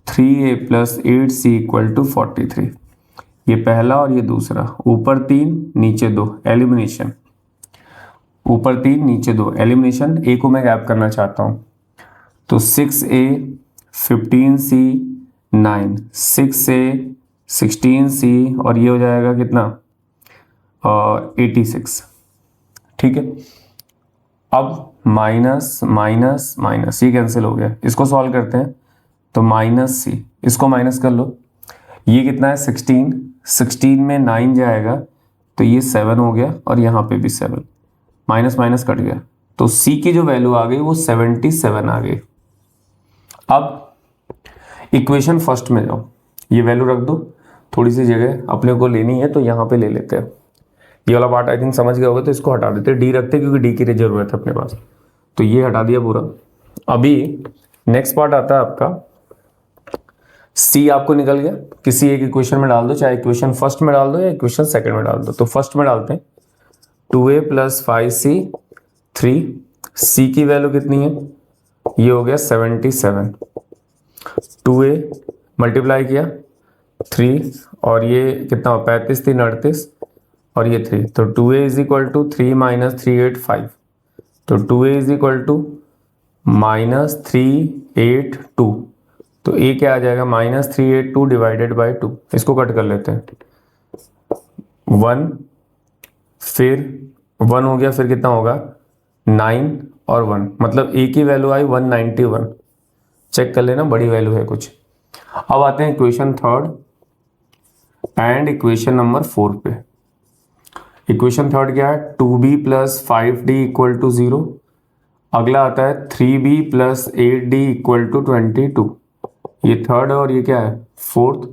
3a plus 8c equal to 43, ये पहला और ये दूसरा। ऊपर 3 नीचे 2 एलिमिनेशन, ऊपर 3 नीचे 2 एलिमिनेशन। a को मैं गैप करना चाहता हूँ तो 6a 15c 9 6a 16c और ये हो जाएगा कितना, 86। ठीक है, अब माइनस माइनस माइनस ये कैंसिल हो गया, इसको सॉल्व करते हैं तो -c, इसको माइनस कर लो, ये कितना है 16, 16 में 9 जाएगा तो ये 7 हो गया और यहाँ पे भी 7, माइनस माइनस कट गया तो c की जो वैल्यू आ गई वो 77 आ गई। अब इक्वेशन फर्स्ट में जाओ, ये वैल्यू रख दो, थोड़ी सी जगह अपने को लेनी है तो यहाँ पे ले लेते हैं। ये वाला पार्ट आई थिंक समझ गए होगे, तो इसको हटा देते हैं, डी रखते हैं क्योंकि डी की जरूरत है अपने पास, तो ये हटा दिया पूरा। अभी नेक्स्ट पार्ट आता है आपका सी, आपको निकल गया, किसी एक इक्वेशन में डाल दो, चाहे इक्वेशन फर्स्ट में डाल दो या इक्वेशन सेकंड में डाल दो। तो फर्स्ट में डालते हैं 2a + 5c 3, c की वैल्यू कितनी है, ये हो गया 77, 2a मल्टीप्लाई किया 3 और ये कितना हो 35 3 38 और ये 3, तो 2a = 3 - 385, तो 2a = -382, तो a क्या आ जाएगा -382 डिवाइडेड बाय 2, इसको कट कर लेते हैं 1, फिर 1 हो गया, फिर कितना होगा 9 और 1, मतलब a की वैल्यू आई 191, चेक कर लेना बड़ी वैल्यू है कुछ। अब आते हैं equation third and equation number 4 पे। इक्वेशन थर्ड क्या है, 2b + 5d = 0, अगला आता है 3b + 8d = 22, ये थर्ड है और ये क्या है फोर्थ,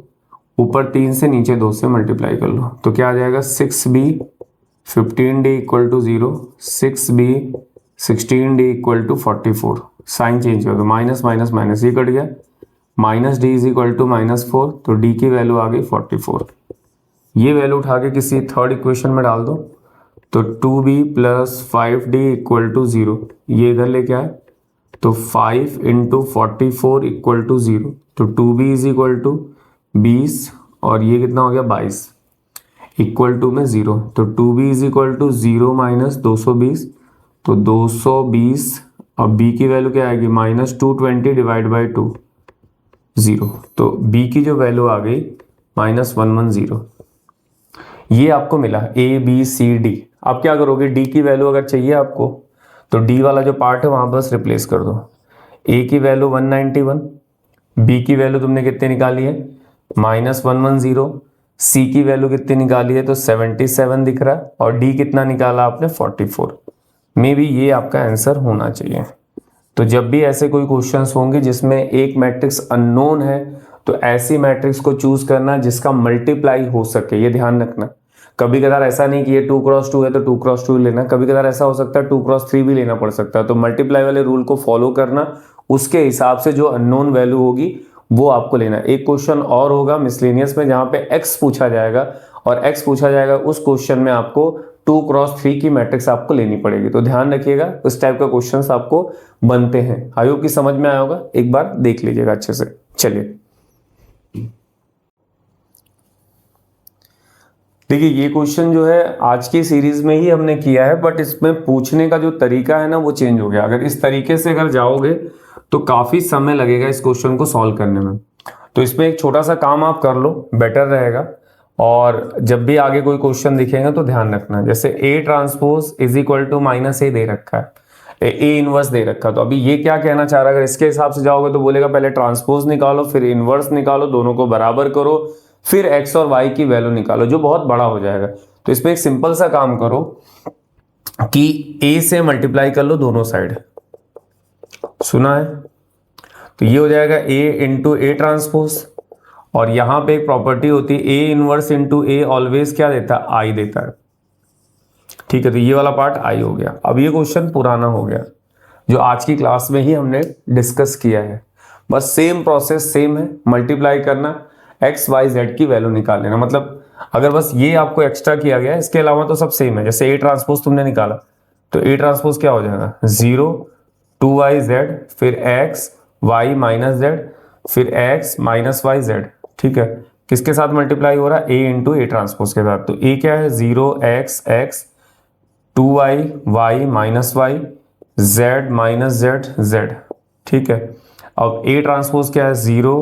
ऊपर 3 से नीचे 2 से मल्टीप्लाई कर लो, तो क्या आ जाएगा 6b 15d = 0, 6b 16d = 44, sign change कर दो, माइनस माइनस माइनस, ये कट गया, -d = -4, तो d की वैल्यू आ गई 44, ये वैल्यू उठा के किसी थर्ड इक्वेशन में डाल दो, तो 2b + 5d = 0, ये इधर लेके आए, तो 5 × 44 = 0, तो 2b = 20 और ये कितना हो गया 22, इक्वल टू में 0, तो 2b = 0 - 220, तो 220, अब b की वैल्यू क्या आएगी -220 डिवाइड बाई 2 0, तो b की जो वैल्यू आ गई -110, ये आपको मिला a b c d। आप क्या करोगे, d की वैल्यू अगर चाहिए आपको तो d वाला जो पार्ट है वहां बस रिप्लेस कर दो, a की वैल्यू 191, b की वैल्यू तुमने कितनी निकाली है -110, c की वैल्यू कितनी निकाली है तो 77 दिख रहा है, और d कितना निकाला आपने 44, मे बी ये आपका आंसर होना चाहिए। तो जब भी ऐसे कोई क्वेश्चंस होंगे जिसमें एक मैट्रिक्स अननोन है, तो ऐसी मैट्रिक्स को चूज करना जिसका मल्टीप्लाई हो सके, ये ध्यान रखना। कभी कदार ऐसा नहीं कि ये 2x2 है तो 2x2 लेना, कभी कदार ऐसा हो सकता है 2x3 भी लेना पड़ सकता है, तो मल्टीप्लाई वाले रूल को फॉलो करना, उसके हिसाब से जो अननोन वैल्यू होगी वो आपको लेना। एक क्वेश्चन और होगा मिसलेनियस में जहां पे x पूछा जाएगा, और x पूछा जाएगा उस क्वेश्चन में आपको 2x3 की मैट्रिक्स आपको लेनी पड़ेगी, तो ध्यान रखिएगा उस टाइप का क्वेश्चंस आपको बनते हैं। आई होप कि समझ में आया होगा, एक बार देख लीजिएगा अच्छे से। चलिए देखिए, ये क्वेश्चन जो है आज की सीरीज में ही हमने किया है, बट इसमें पूछने का जो तरीका है ना वो चेंज हो गया। अगर इस तरीके से अगर जाओगे तो काफी समय लगेगा इस क्वेश्चन को सॉल्व करने में, तो इसमें एक छोटा सा काम आप कर लो, बेटर रहेगा। और जब भी आगे कोई क्वेश्चन दिखेगा तो ध्यान रखना, जैसे A ट्रांसपोज = -A दे रखा है, A इनवर्स दे रखा, तो अभी ये क्या कहना चाह रहा है, अगर इसके हिसाब से जाओगे तो बोलेगा पहले ट्रांसपोज निकालो, फिर इनवर्स निकालो, दोनों को बराबर करो, फिर x और y की वैल्यू निकालो, जो बहुत बड़ा हो जाएगा। तो इसमें एक सिंपल सा काम करो कि a से मल्टीप्लाई कर लो दोनों साइड, सुना है, तो ये हो जाएगा a × A ट्रांसपोज, और यहां पे एक प्रॉपर्टी होती है A इनवर्स × A ऑलवेज क्या देता है, I देता है, ठीक है, तो ये वाला पार्ट I हो गया। अब ये क्वेश्चन पुराना हो गया जो आज की क्लास में ही हमने डिस्कस किया है, बस सेम प्रोसेस सेम है, मल्टीप्लाई करना, x y z की वैल्यू निकाल लेना। मतलब अगर बस ये आपको एक्स्ट्रा किया गया है, इसके अलावा तो सब सेम है। जैसे A ट्रांसपोज तुमने निकाला तो A ट्रांसपोज क्या हो जाएगा 0 2yz, फिर x y - z, फिर x - yz, ठीक है, किसके साथ मल्टीप्लाई हो रहा है, A × A ट्रांसपोज के साथ, तो A क्या है 0x x 2y y - y z - z z, ठीक है। अब A ट्रांसपोज क्या है 0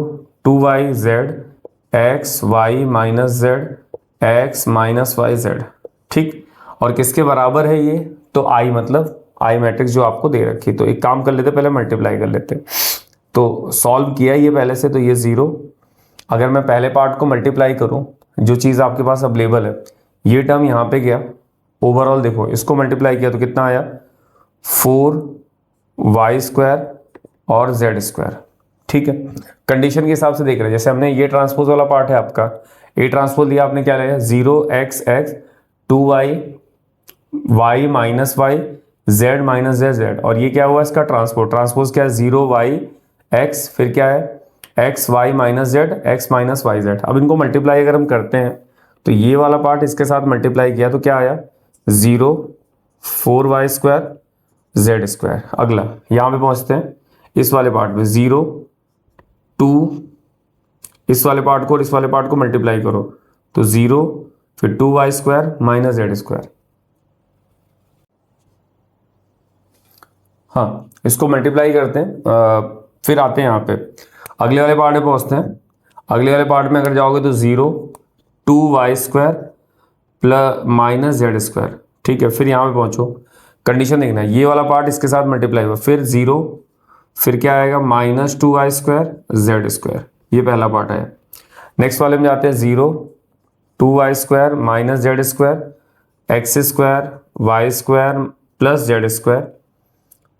2yz x y - z x - yz, ठीक, और किसके बराबर है ये, तो I, मतलब I मैट्रिक्स जो आपको दे रखी। तो एक काम कर लेते, पहले मल्टीप्लाई कर लेते, तो सॉल्व किया ये पहले से, तो ये 0, अगर मैं पहले पार्ट को मल्टीप्लाई करूं, जो चीज़ आपके पास अवेलेबल है, ये टर्म यहाँ पे गया, ओवरऑल देखो इसको मल्टीप्लाई किया तो कितना आया 4y² और z², ठीक है, कंडीशन के हिसाब से देख रहे हैं। जैसे हमने ये ट्रांसपोज वाला पार्ट है आपका, ए ट्रांसपोज दिया आपने, क्या लिया 0x 2y y minus y z minus z, और ये क्या हुआ इसका ट्रांसपोज क्या है 0y(x), फिर क्या है x y minus z x minus y z। अब इनको मल्टीप्लाई अगर हम करते हैं तो ये वाला पार्ट इसके साथ मल्टीप्लाई किया तो क्या आया 0 4y² z²। अगला यहां पे पहुंचते हैं इस वाले पार्ट में 0 2, इस वाले पार्ट को और इस वाले पार्ट को मल्टीप्लाई करो तो 0 फिर 2y² माइनस z²। हाँ, इसको मल्टीप्लाई करते हैं, फिर आते हैं यहाँ पे अगले वाले पार्ट में पहुंचते हैं। अगले वाले पार्ट में अगर जाओगे तो 0 2y² प्लस माइनस z²। ठीक है, फिर यहाँ पे पहुंचो, कंडीशन देखना है ये वाला पार्ट इसके साथ मल्टीप्लाई हुआ, फिर 0, फिर क्या आएगा माइनस 2y² z²। ये पहला पार्ट है। नेक्स्ट वाले में जाते हैं 0 2y² minus z² x² y² plus z²,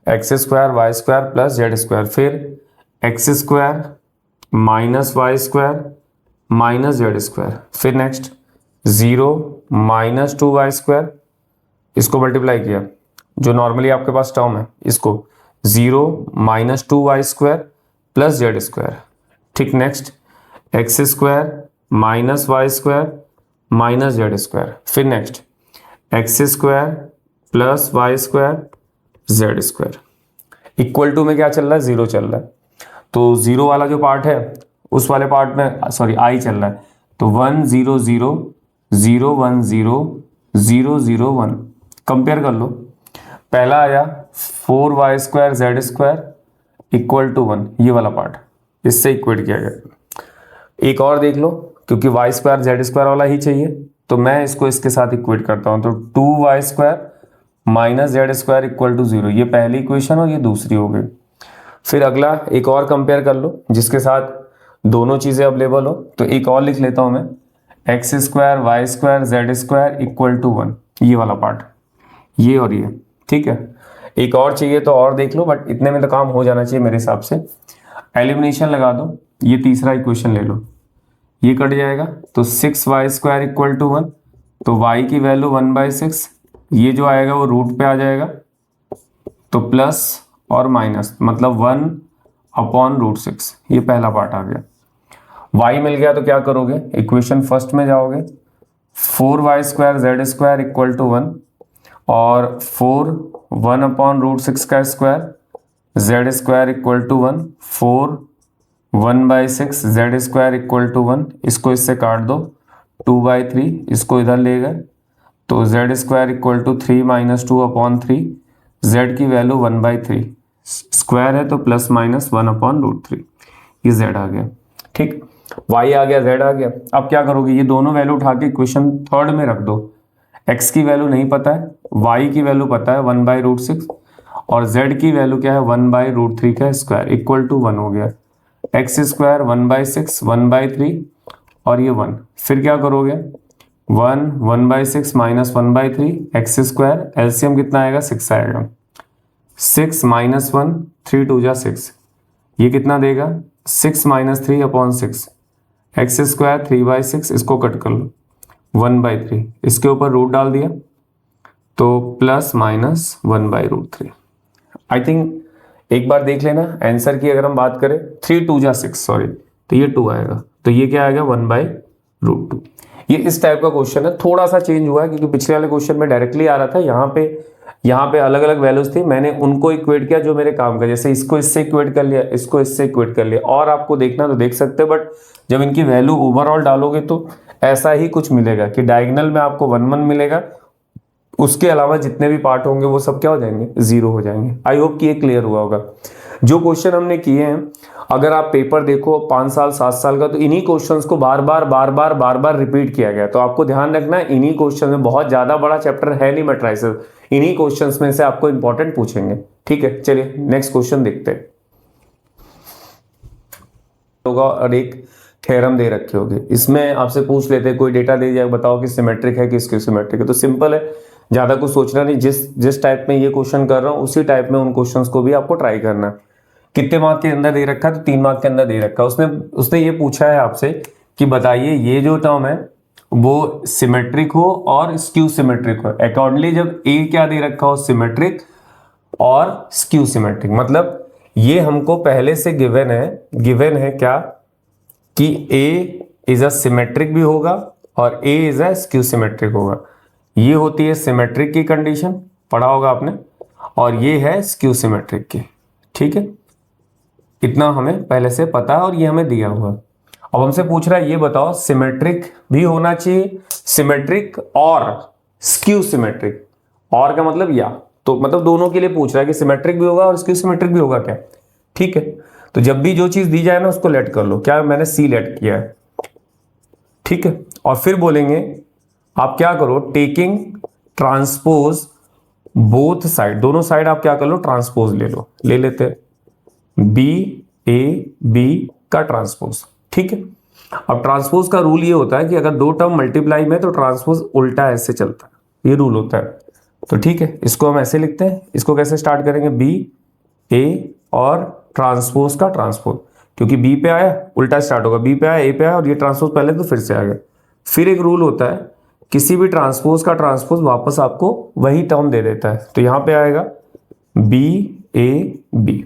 x² y² plus z², फिर x² minus y² minus z², फिर नेक्स्ट 0 माइनस 2y², इसको मल्टीप्लाई किया जो नॉर्मली आपके पास टर्म है, इसको 0 माइनस 2y² प्लस z²। ठीक, next x² minus y² minus z², फिर next x² plus y² z²। Equal to में क्या चल रहा है 0 चल रहा है, तो 0 वाला जो पार्ट है उस वाले पार्ट में सॉरी आई चल रहा है, तो 1 0 0 0 1 0 0 0 1। कंपेयर कर लो, पहला आया 4y² z² इक्वल टू 1, ये वाला पार्ट इससे इक्वेट किया गया। एक और देख लो, क्योंकि y² z² वाला ही चाहिए तो मैं इसको इसके साथ इक्वेट करता हूं, तो 2y² minus z² equal to 0, ये पहली इक्वेशन और ये दूसरी हो गई। फिर अगला एक और कंपेयर कर लो जिसके साथ दोनों चीजें अवेलेबल हो, तो एक और लिख लेता हूं मैं x² y² z² equal to 1, ये वाला पार्ट, ये और ये। ठीक है, एक और चाहिए तो और देख लो, बट इतने में तो काम हो जाना चाहिए मेरे हिसाब से। एलिमिनेशन लगा दो, ये तीसरा इक्वेशन ले लो, ये कट जाएगा तो 6y² इक्वल टू 1, तो y की वैल्यू 1/6, ये जो आएगा वो रूट पे आ जाएगा, तो प्लस और माइनस मतलब 1/√6, ये पहला पार्ट आ गया। y मिल गया तो क्या करोगे, इक्वेशन फर्स्ट में जाओगे, 4y² z² इक्वल टू 1 और 4 1/√6 का square z² equal to 1, 4 1/6 z² equal to 1, इसको इससे काट दो 2/3, इसको इधर ले गए तो z² equal to 3 minus 2/3, z की वैल्यू 1/3, स्क्वायर है तो प्लस माइनस 1/√3, ये z आ गया। ठीक, y आ गया z आ गया। अब क्या करोगे, ये दोनों वैल्यू उठा के इक्वेशन थर्ड में रख दो। x की वैल्यू नहीं पता है, y की वैल्यू पता है 1/√6 और z की वैल्यू क्या है 1/√3 का स्क्वायर इक्वल टू 1 हो गया। x² 1/6 1/3 और ये 1, फिर क्या करोगे 1 1/6 माइनस 1/3 x², एलसीएम कितना आएगा 6 आएगा, 6 माइनस 1 3 2 जा 6, ये कितना देगा 6 माइनस 3/6, x² 3/6, इसको कट कर लो 1/3, इसके ऊपर रूट डाल दिया तो प्लस माइनस 1/√3। आई थिंक एक बार देख लेना आंसर की, अगर हम बात करें 3 2 जा 6 सॉरी, तो ये 2 आएगा, तो ये क्या आएगा 1/√2। ये इस टाइप का क्वेश्चन है, थोड़ा सा चेंज हुआ है क्योंकि पिछले वाले क्वेश्चन में डायरेक्टली आ रहा था, यहाँ पे अलग अलग वैल्यूज थी, मैंने उनको इक्वेट किया जो मेरे काम का, जैसे इसको इससे इक्वेट कर लिया, इसको इससे इक्वेट कर लिया, और आपको देखना तो देख सकते हैं, बट जब इनकी वैल्यू ओवरऑल डालोगे तो ऐसा ही कुछ मिलेगा कि डायगोनल में आपको 1 1 मिलेगा, उसके अलावा जितने भी पार्ट होंगे वो सब क्या हो जाएंगे 0 हो जाएंगे। आई होप कि ये क्लियर हुआ होगा। जो क्वेश्चन हमने किए हैं, अगर आप पेपर देखो 5 साल 7 साल का, तो इन्हीं क्वेश्चंस को बार बार रिपीट किया गया, तो आपको ध्यान रखना है इन्हीं क्वेश्चन में, बहुत ज्यादा बड़ा चैप्टर है नहीं मैट्रिसेस, इन्हीं क्वेश्चंस में से आपको इंपॉर्टेंट पूछेंगे। ठीक है, चलिए नेक्स्ट क्वेश्चन देखते हैं। होगा और एक थ्योरम दे रखे होंगे, इसमें आपसे पूछ लेते हैं, कोई डेटा दे दिया बताओ कि सिमेट्रिक है कि सिमेट्रिक है, तो सिंपल है, ज्यादा कुछ सोचना नहीं, जिस टाइप में ये क्वेश्चन कर रहा हूं उसी टाइप में उन क्वेश्चंस को भी आपको ट्राई करना है। कितने मार्क के अंदर दे रखा है, तो 3 मार्क के अंदर दे रखा है। उसने ये पूछा है आपसे कि बताइए ये जो टर्म है वो सिमेट्रिक हो और स्क्यू सिमेट्रिक हो। अकॉर्डिंगली जब ए क्या दे रखा हो, सिमेट्रिक और स्क्यू सिमेट्रिक, मतलब ये हमको पहले से गिवन है क्या कि ए इज अ सिमेट्रिक भी होगा और ए इज अ स्क्यू सिमेट्रिक होगा। ये होती है सिमेट्रिक की कंडीशन, पढ़ा होगा आपने, और ये है स्क्यू सिमेट्रिक की। ठीक है, इतना हमें पहले से पता है और ये हमें दिया हुआ है। अब हमसे पूछ रहा है ये बताओ सिमेट्रिक भी होना चाहिए, सिमेट्रिक और स्क्यू सिमेट्रिक, और का मतलब या, तो मतलब दोनों के लिए पूछ रहा है कि सिमेट्रिक भी होगा और स्क्यू सिमेट्रिक भी होगा क्या। ठीक है, तो जब भी जो चीज दी जाए ना उसको लेट कर लो। क्या मैंने सी लेट किया है, ठीक है, और फिर बोलेंगे आप क्या करो, टेकिंग ट्रांसपोज बोथ साइड, दोनों साइड आप क्या कर लो, ट्रांसपोज ले लो, ले लेते हैं बी ए बी का ट्रांसपोज। ठीक है, अब ट्रांसपोज का रूल ये होता है कि अगर दो टर्म मल्टीप्लाई में तो ट्रांसपोज उल्टा ऐसे चलता है, ये रूल होता है। तो ठीक है, इसको हम ऐसे लिखते हैं। इसको कैसे स्टार्ट करेंगे, बी ए और ट्रांसपोज का ट्रांसपोज, क्योंकि बी पे आया उल्टा स्टार्ट होगा, बी पे आया ए पे आया और ये ट्रांसपोज पहले तो फिर से आ गया। फिर एक रूल होता है, किसी भी ट्रांसपोज का ट्रांसपोज वापस आपको वही टर्म दे देता है। तो यहां पे आएगा बी ए बी।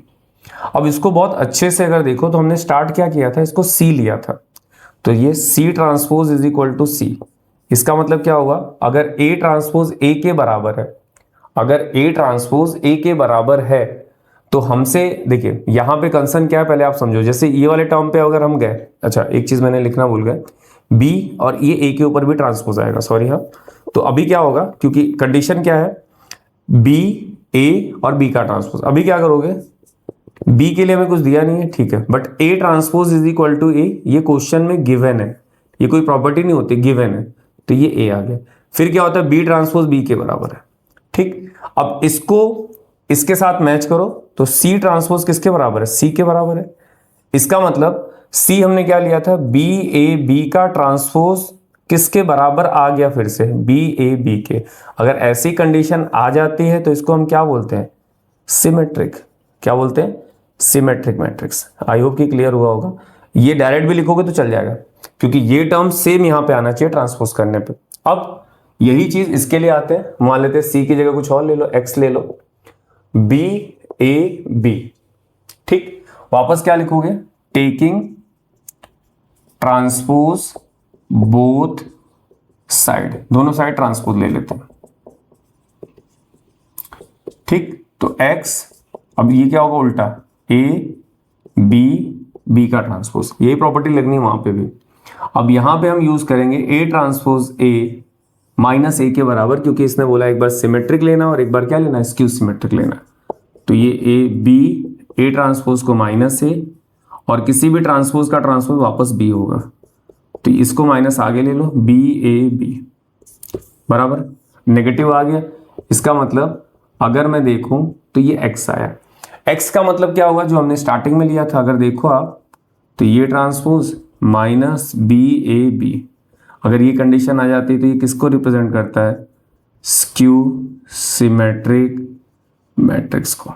अब इसको बहुत अच्छे से अगर देखो तो हमने स्टार्ट क्या किया था, इसको सी लिया था, तो ये C transpose is equal to C. इसका मतलब क्या होगा, अगर ए ट्रांसपोज ए के बराबर है, अगर ए ट्रांसपोज ए के बराबर है तो हमसे देखिए यहां पे कंसर्न क्या है पहले आप समझो। जैसे ये वाले टर्म पे अगर हम गए, अच्छा एक चीज मैंने लिखना भूल गया, बी और ये ए के ऊपर भी ट्रांसपोज आएगा, सॉरी। हाँ, तो अभी क्या होगा, क्योंकि कंडीशन क्या है, बी ए और बी का ट्रांसपोज। अभी क्या करोगे, बी के लिए हमें कुछ दिया नहीं है, ठीक है, but A transpose is equal to A, ये क्वेश्चन में गिवन है, ये कोई प्रॉपर्टी नहीं होती, गिवन है, तो ये ए आ गया। फिर क्या होता है, बी ट्रांसपोज बी के बराबर है। ठीक, अब इसको इसके साथ मैच करो तो सी ट्रांसपोज किसके बराबर है, सी के बराबर है। इसका मतलब सी हमने क्या लिया था, बी ए बी का ट्रांसपोज किसके बराबर आ गया, फिर से बी ए बी के। अगर ऐसी कंडीशन आ जाती है तो इसको हम क्या बोलते हैं, सिमेट्रिक। क्या बोलते हैं, सिमेट्रिक मैट्रिक्स। आई होप कि क्लियर हुआ होगा। ये डायरेक्ट भी लिखोगे तो चल जाएगा, क्योंकि ये टर्म सेम यहां पे आना चाहिए ट्रांसपोज करने पे। अब यही चीज इसके लिए आते हैं, मान लेते हैं सी की जगह कुछ और ले लो, एक्स ले लो, बी ए बी। ठीक, वापस क्या लिखोगे, टेकिंग ट्रांसपोज बोथ साइड, दोनों साइड ट्रांसपोज ले लेते हैं। ठीक, तो एक्स, अब ये क्या होगा उल्टा, ए बी बी का ट्रांसपोज, यही प्रॉपर्टी लगनी है वहां पे भी। अब यहां पे हम यूज करेंगे ए ट्रांसपोज ए माइनस ए के बराबर, क्योंकि इसने बोला एक बार सिमेट्रिक लेना और एक बार क्या लेना, स्क्यू सिमेट्रिक लेना। तो ये ए बी, ए ट्रांसपोज को माइनस ए, और किसी भी ट्रांसपोज का ट्रांसपोज वापस बी होगा, तो इसको माइनस आगे ले लो, बी ए बी बराबर, नेगेटिव आ गया। इसका मतलब अगर मैं देखूं तो ये एक्स आया। एक्स का मतलब क्या होगा, जो हमने स्टार्टिंग में लिया था, अगर देखो आप तो ये transpose minus B A B. अगर ये कंडीशन आ जाती तो ये किसको रिप्रेजेंट करता है, स्क्यू सिमेट्रिक मैट्रिक्स को।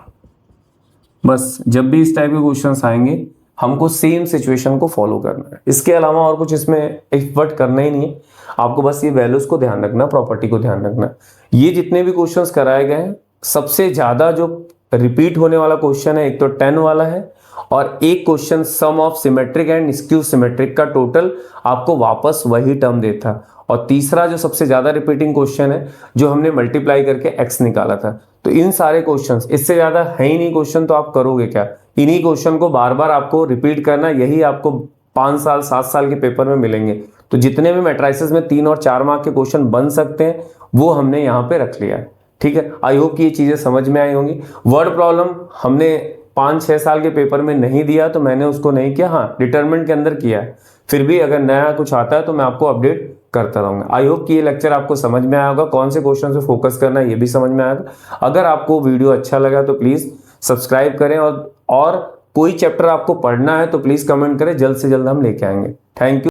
बस जब भी इस टाइप के क्वेश्चंस आएंगे हमको सेम सिचुएशन को फॉलो करना है, इसके अलावा और कुछ इसमें एफर्ट करना ही नहीं है। आपको बस ये वैल्यूज को ध्यान रखना, प्रॉपर्टी को ध्यान रखना। ये जितने भी क्वेश्चंस कराए गए हैं, सबसे ज्यादा जो रिपीट होने वाला क्वेश्चन है एक तो 10 वाला है, और एक question sum of symmetric and skew symmetric का टोटल आपको वापस वही टर्म देता। और तीसरा जो सबसे ज्यादा रिपीटिंग क्वेश्चन है, जो हमने मल्टीप्लाई करके एक्स निकाला था। तो इन सारे क्वेश्चंस, इससे ज्यादा है ही नहीं क्वेश्चन, तो आप करोगे क्या, इन्हीं क्वेश्चन को बार बार आपको रिपीट करना, यही आपको 5 साल 7 साल के पेपर में मिलेंगे। तो जितने भी मैट्रिसेस में 3 और 4 मार्क के क्वेश्चन बन सकते हैं वो हमने यहाँ पे रख लिया है। ठीक है, आई होप कि ये चीजें समझ में आई होंगी। वर्ड प्रॉब्लम हमने 5-6 साल के पेपर में नहीं दिया, तो मैंने उसको नहीं किया, हाँ डिटरमिनेंट के अंदर किया है। फिर भी अगर नया कुछ आता है तो मैं आपको अपडेट करता रहूंगा। आई होप कि ये लेक्चर आपको समझ में आया होगा, कौन से क्वेश्चन पे फोकस करना है ये भी समझ में आएगा। अगर आपको वीडियो अच्छा लगा तो प्लीज सब्सक्राइब करें, और कोई चैप्टर आपको पढ़ना है तो प्लीज कमेंट करें, जल्द से जल्द हम लेके आएंगे। Thank you.